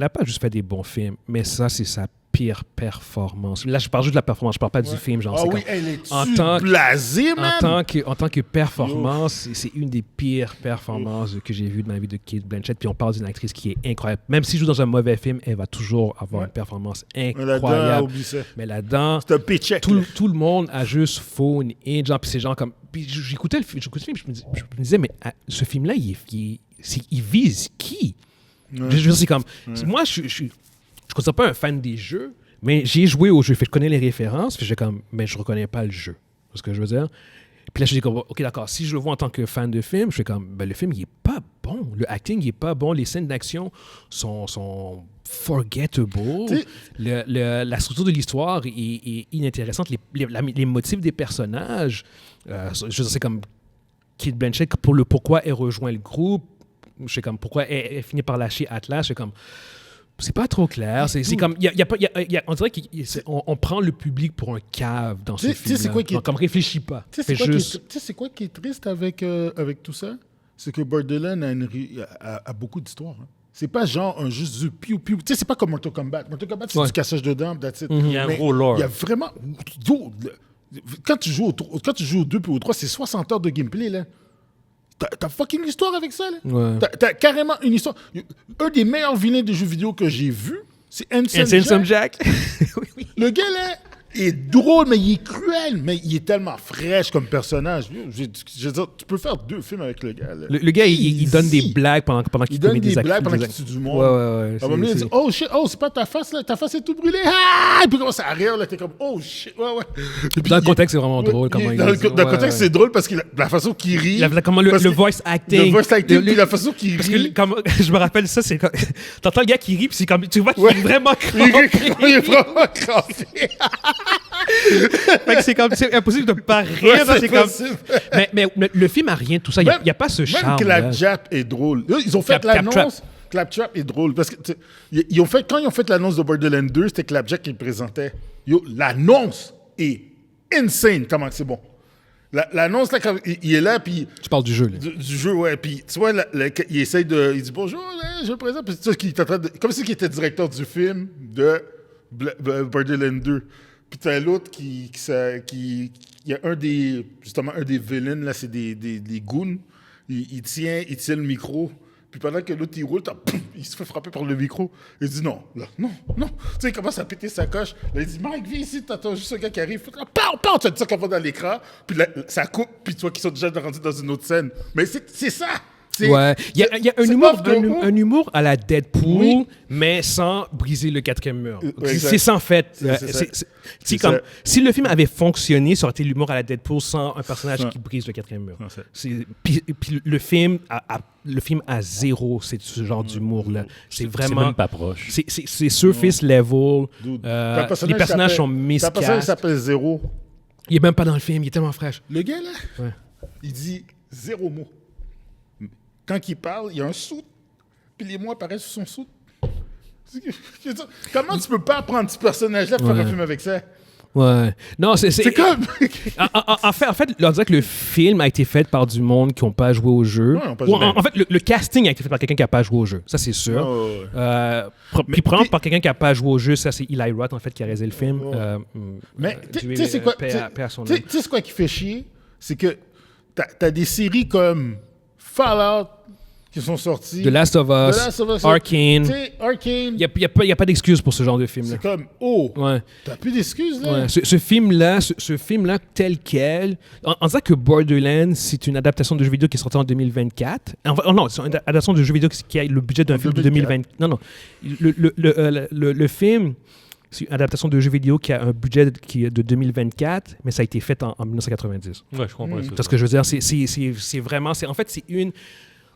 pas juste fait des bons films, mais ça, c'est sa pire performance. Là, je parle juste de la performance, je parle pas du film. Genre, ah oui, elle est blasée, man! En tant que performance, c'est une des pires performances que j'ai vues de ma vie de Kate Blanchett. Puis on parle d'une actrice qui est incroyable. Même si elle joue dans un mauvais film, elle va toujours avoir une performance incroyable. Mais là-dedans, tout le monde a juste phone in. Genre, puis c'est genre comme... Puis j'écoutais le film, je me disais, mais ce film-là, il vise qui? C'est comme... Moi, je ne considère pas un fan des jeux, mais j'ai joué au jeu. Je connais les références, mais je ne reconnais pas le jeu. C'est ce que je veux dire. Puis là, je dis comme, OK, d'accord, si je le vois en tant que fan de film, je fais comme, le film, il n'est pas bon. Le acting, il n'est pas bon. Les scènes d'action sont forgettable. La structure de l'histoire est inintéressante. Les motifs des personnages, je veux dire, c'est comme Kate Blanchett, pourquoi elle rejoint le groupe. Je sais comme, pourquoi elle finit par lâcher Atlas. Je sais comme... C'est pas trop clair. C'est comme... on dirait qu'on prend le public pour un cave dans ce film-là. Comme réfléchit pas. Tu sais c'est quoi qui est triste avec tout ça? C'est que Borderlands a beaucoup d'histoires. Hein. C'est pas genre juste du piou-piou. Tu sais, c'est pas comme Mortal Kombat. Mortal Kombat, c'est du cassage de dents, that's it. Il y a un gros lore. Il y a vraiment... Quand tu joues au 2 puis au 3, c'est 60 heures de gameplay, là. T'as fucking l'histoire avec ça, là. Ouais. T'as carrément une histoire. Un des meilleurs vilains de jeux vidéo que j'ai vu, c'est Handsome Jack. Oui. Le gars, là, est drôle, mais il est cruel. Mais il est tellement fraîche comme personnage. Je veux dire, tu peux faire 2 films avec le gars, là. Le gars, il donne des blagues pendant qu'il commet des actes. Il donne des blagues pendant qu'il tue du monde. Ouais. À un moment donné, il dit, oh shit, c'est pas ta face, là. Ta face est tout brûlée. Ah! Et puis commence à rire, là. T'es comme, oh shit, ouais. Puis, dans le contexte, c'est vraiment drôle. Dans le contexte, c'est drôle parce que la façon qu'il rit. Le voice acting. Le voice acting, puis la façon qu'il rit. Parce que, comme, je me rappelle ça, c'est quand. T'entends le gars qui rit, puis c'est comme. Tu vois qu'il est vraiment crampé. Il est vraiment crampé. Fait que c'est impossible de pas rire. C'est comme... mais le film a rien de tout ça. Il n'y a pas ce charme. Même Claptrap est drôle. Ils ont fait l'annonce. Claptrap est drôle. Parce que quand ils ont fait l'annonce de Borderlands 2, c'était Claptrap qui le présentait. L'annonce est insane comment c'est bon. L'annonce, là, quand il est là, puis... Tu parles du jeu, là. Du jeu, ouais. Puis, tu vois, il essaye de... Il dit, bonjour, je me présente. Puis, tu sais, comme si il était directeur du film de Borderlands 2. Puis t'as l'autre qui il y a un des villains, là, c'est des goons. Il tient le micro, Puis pendant que l'autre, il roule, il se fait frapper par le micro. Il dit non, là, non. Tu sais, il commence à péter sa coche. Là, il dit, Mike, viens ici, t'attends juste un gars qui arrive. Pow! Tu as dit ça qu'on va dans l'écran. Puis là, ça coupe, puis tu vois qu'ils sont déjà rendus dans une autre scène. Mais c'est ça! Ouais, il y a un humour à la Deadpool, mais sans briser le quatrième mur. C'est ça, en fait. Si le film avait fonctionné, ça aurait été l'humour à la Deadpool sans un personnage qui brise le quatrième mur. Puis le film a zéro ce genre d'humour-là. C'est vraiment... C'est même pas proche. C'est surface level. Les personnages sont miscast. Le personnage s'appelle Zéro. Il est même pas dans le film, il est tellement fraîche. Le gars, là, il dit 0 mot. Quand il parle, il y a un soute, puis les mots apparaissent sur son soute. Comment tu peux pas prendre ce personnage-là pour faire un film avec ça? Ouais. Non, c'est comme... en fait, on dirait que le film a été fait par du monde qui n'ont pas joué au jeu. En fait, le casting a été fait par quelqu'un qui n'a pas joué au jeu. Ça, c'est sûr. Puis prendre par quelqu'un qui n'a pas joué au jeu, ça, c'est Eli Roth, en fait, qui a réalisé le film. Mais tu sais, c'est quoi? Tu sais, quoi qui fait chier? C'est que t'as des séries comme Fallout qui sont sortis. The Last of Us, Arcane. Arcane. Il n'y a pas d'excuse pour ce genre de film-là. C'est comme, t'as plus d'excuses, là. Ouais. Ce film-là, tel quel, on dirait que Borderlands, c'est une adaptation de jeu vidéo qui est sorti en 2024. Non, c'est une adaptation de jeu vidéo qui a le budget d'un film de 2020. Non. Le film... C'est une adaptation de jeu vidéo qui a un budget qui est de 2024, mais ça a été fait en 1990. Ouais, je comprends. Parce que je veux dire, c'est vraiment... En fait, c'est une...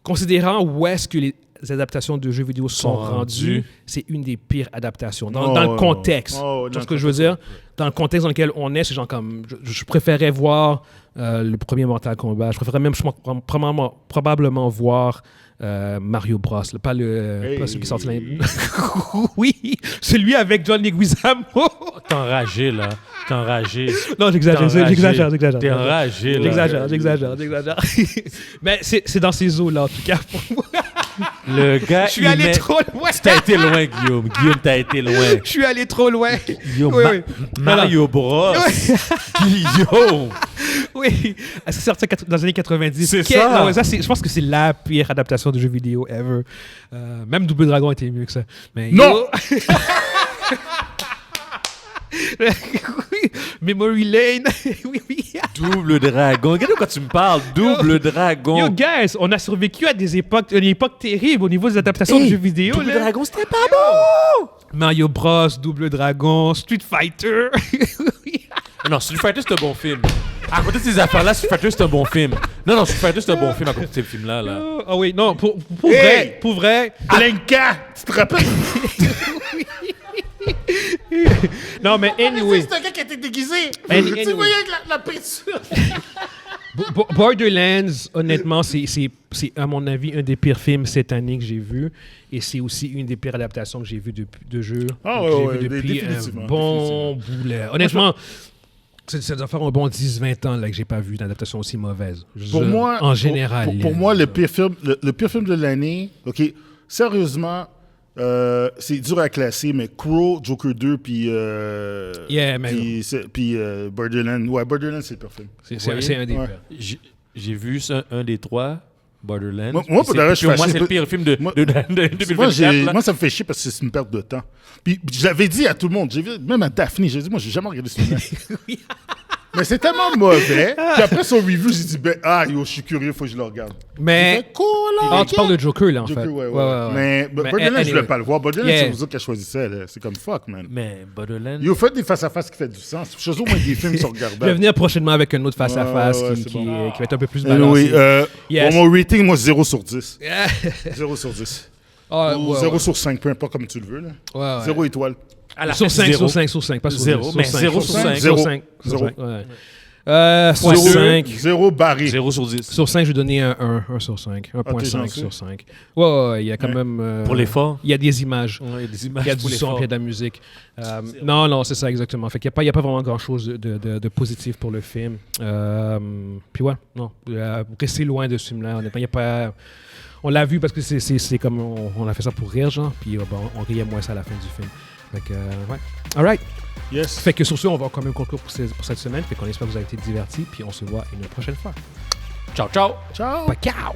Considérant où est-ce que les adaptations de jeux vidéo sont rendues, c'est une des pires adaptations. Dans le contexte. Tu vois ce que je veux dire? Dans le contexte dans lequel on est, c'est genre comme... Je préférais voir le premier Mortal Kombat. Je préférais même probablement voir... Mario Bros, pas celui qui est sorti l'année. Oui, celui avec John Leguizamo. T'es enragé, là. T'es enragé. Non, j'exagère. T'es enragé, là. J'exagère. Mais c'est dans ces eaux-là, en tout cas, pour moi. Le gars, je suis allé trop loin. T'as été loin, Guillaume. T'as été loin. Je suis allé trop loin. Guillaume, Mario Bros. Guillaume. Oui, c'est sorti dans les années 90. C'est ça. Non, je pense que c'est la pire adaptation de jeu vidéo ever. Même Double Dragon était mieux que ça. Mais non! Oui, Memory Lane. oui. Double Dragon. Regarde de quoi tu me parles. Double Dragon. Yo, guys, on a survécu à une époque terrible au niveau des adaptations de jeux vidéo. Double Dragon, c'était pas bon! Mario Bros, Double Dragon, Street Fighter. Non, Street Fighter, c'est un bon film. À côté de ces affaires-là, Street Fighter, c'est un bon film. Non, Street Fighter, c'est un bon film à côté de ces films-là. Là. Ah oui, non, pour vrai. Blanka, tu te rappelles? Non, mais anyway. C'est un gars qui a été déguisé. Anyway. Tu voyais avec la peinture. Borderlands, honnêtement, c'est à mon avis un des pires films cette année que j'ai vu. Et c'est aussi une des pires adaptations que j'ai vues de jeux. Depuis un bon bout. Honnêtement, ça doit faire un bon 10-20 ans là, que j'ai pas vu une adaptation aussi mauvaise. Pour moi, en général. Pour moi, le pire film de l'année, OK, sérieusement, c'est dur à classer, mais Crow, Joker 2, puis Borderlands. Ouais, Borderlands, c'est le pire film. C'est un des pires. J'ai vu un des trois, Borderlands. Moi, pour le reste, c'est le pire film de 2024. Moi, ça me fait chier parce que c'est une perte de temps. Puis je l'avais dit à tout le monde, même à Daphne, j'ai dit, moi, j'ai jamais regardé ce film-là. Mais c'est tellement mauvais. Puis après son review, j'ai dit, je suis curieux, il faut que je le regarde. Mais. Cool, là. Tu parles de Joker, là, en Joker, fait. Ouais. Mais Borderlands, je ne voulais pas le voir. Borderlands, c'est vous autres qui avez choisi ça. Là. C'est comme fuck, man. Mais Borderlands. Vous faites des face-à-face qui fait du sens. Je sais au moins des films qui sont regardables. Je vais venir prochainement avec un autre face-à-face qui va être un peu plus balancé. Oui, pour mon rating, moi, 0 sur 10. 0 sur 10. Ou 0 sur 5, peu importe comme tu le veux. Là. 0 étoile. Sur 5, pas sur 0. Mais 0 sur 5. 0. 0 barré. 0 sur 10. Sur 5, je vais donner un 1 sur 5. 1.5 sur 5. Ouais, il y a quand même... pour l'effort. Il y a des images. Il y a des images. Il y a du son, il y a de la musique. Non, c'est ça exactement. Fait qu'il n'y a pas vraiment grand-chose de positif pour le film. Puis ouais, non. Restez loin de ce film-là. Honnêtement, il n'y a pas... On l'a vu parce que c'est comme... On a fait ça pour rire, genre. Puis on riait moins ça à la fin du film. Fait que, ouais. All right. Yes. Fait que sur ce, on va quand même conclure pour cette semaine. Fait qu'on espère que vous avez été divertis. Puis on se voit une prochaine fois. Ciao, ciao. Ciao. Bye, ciao.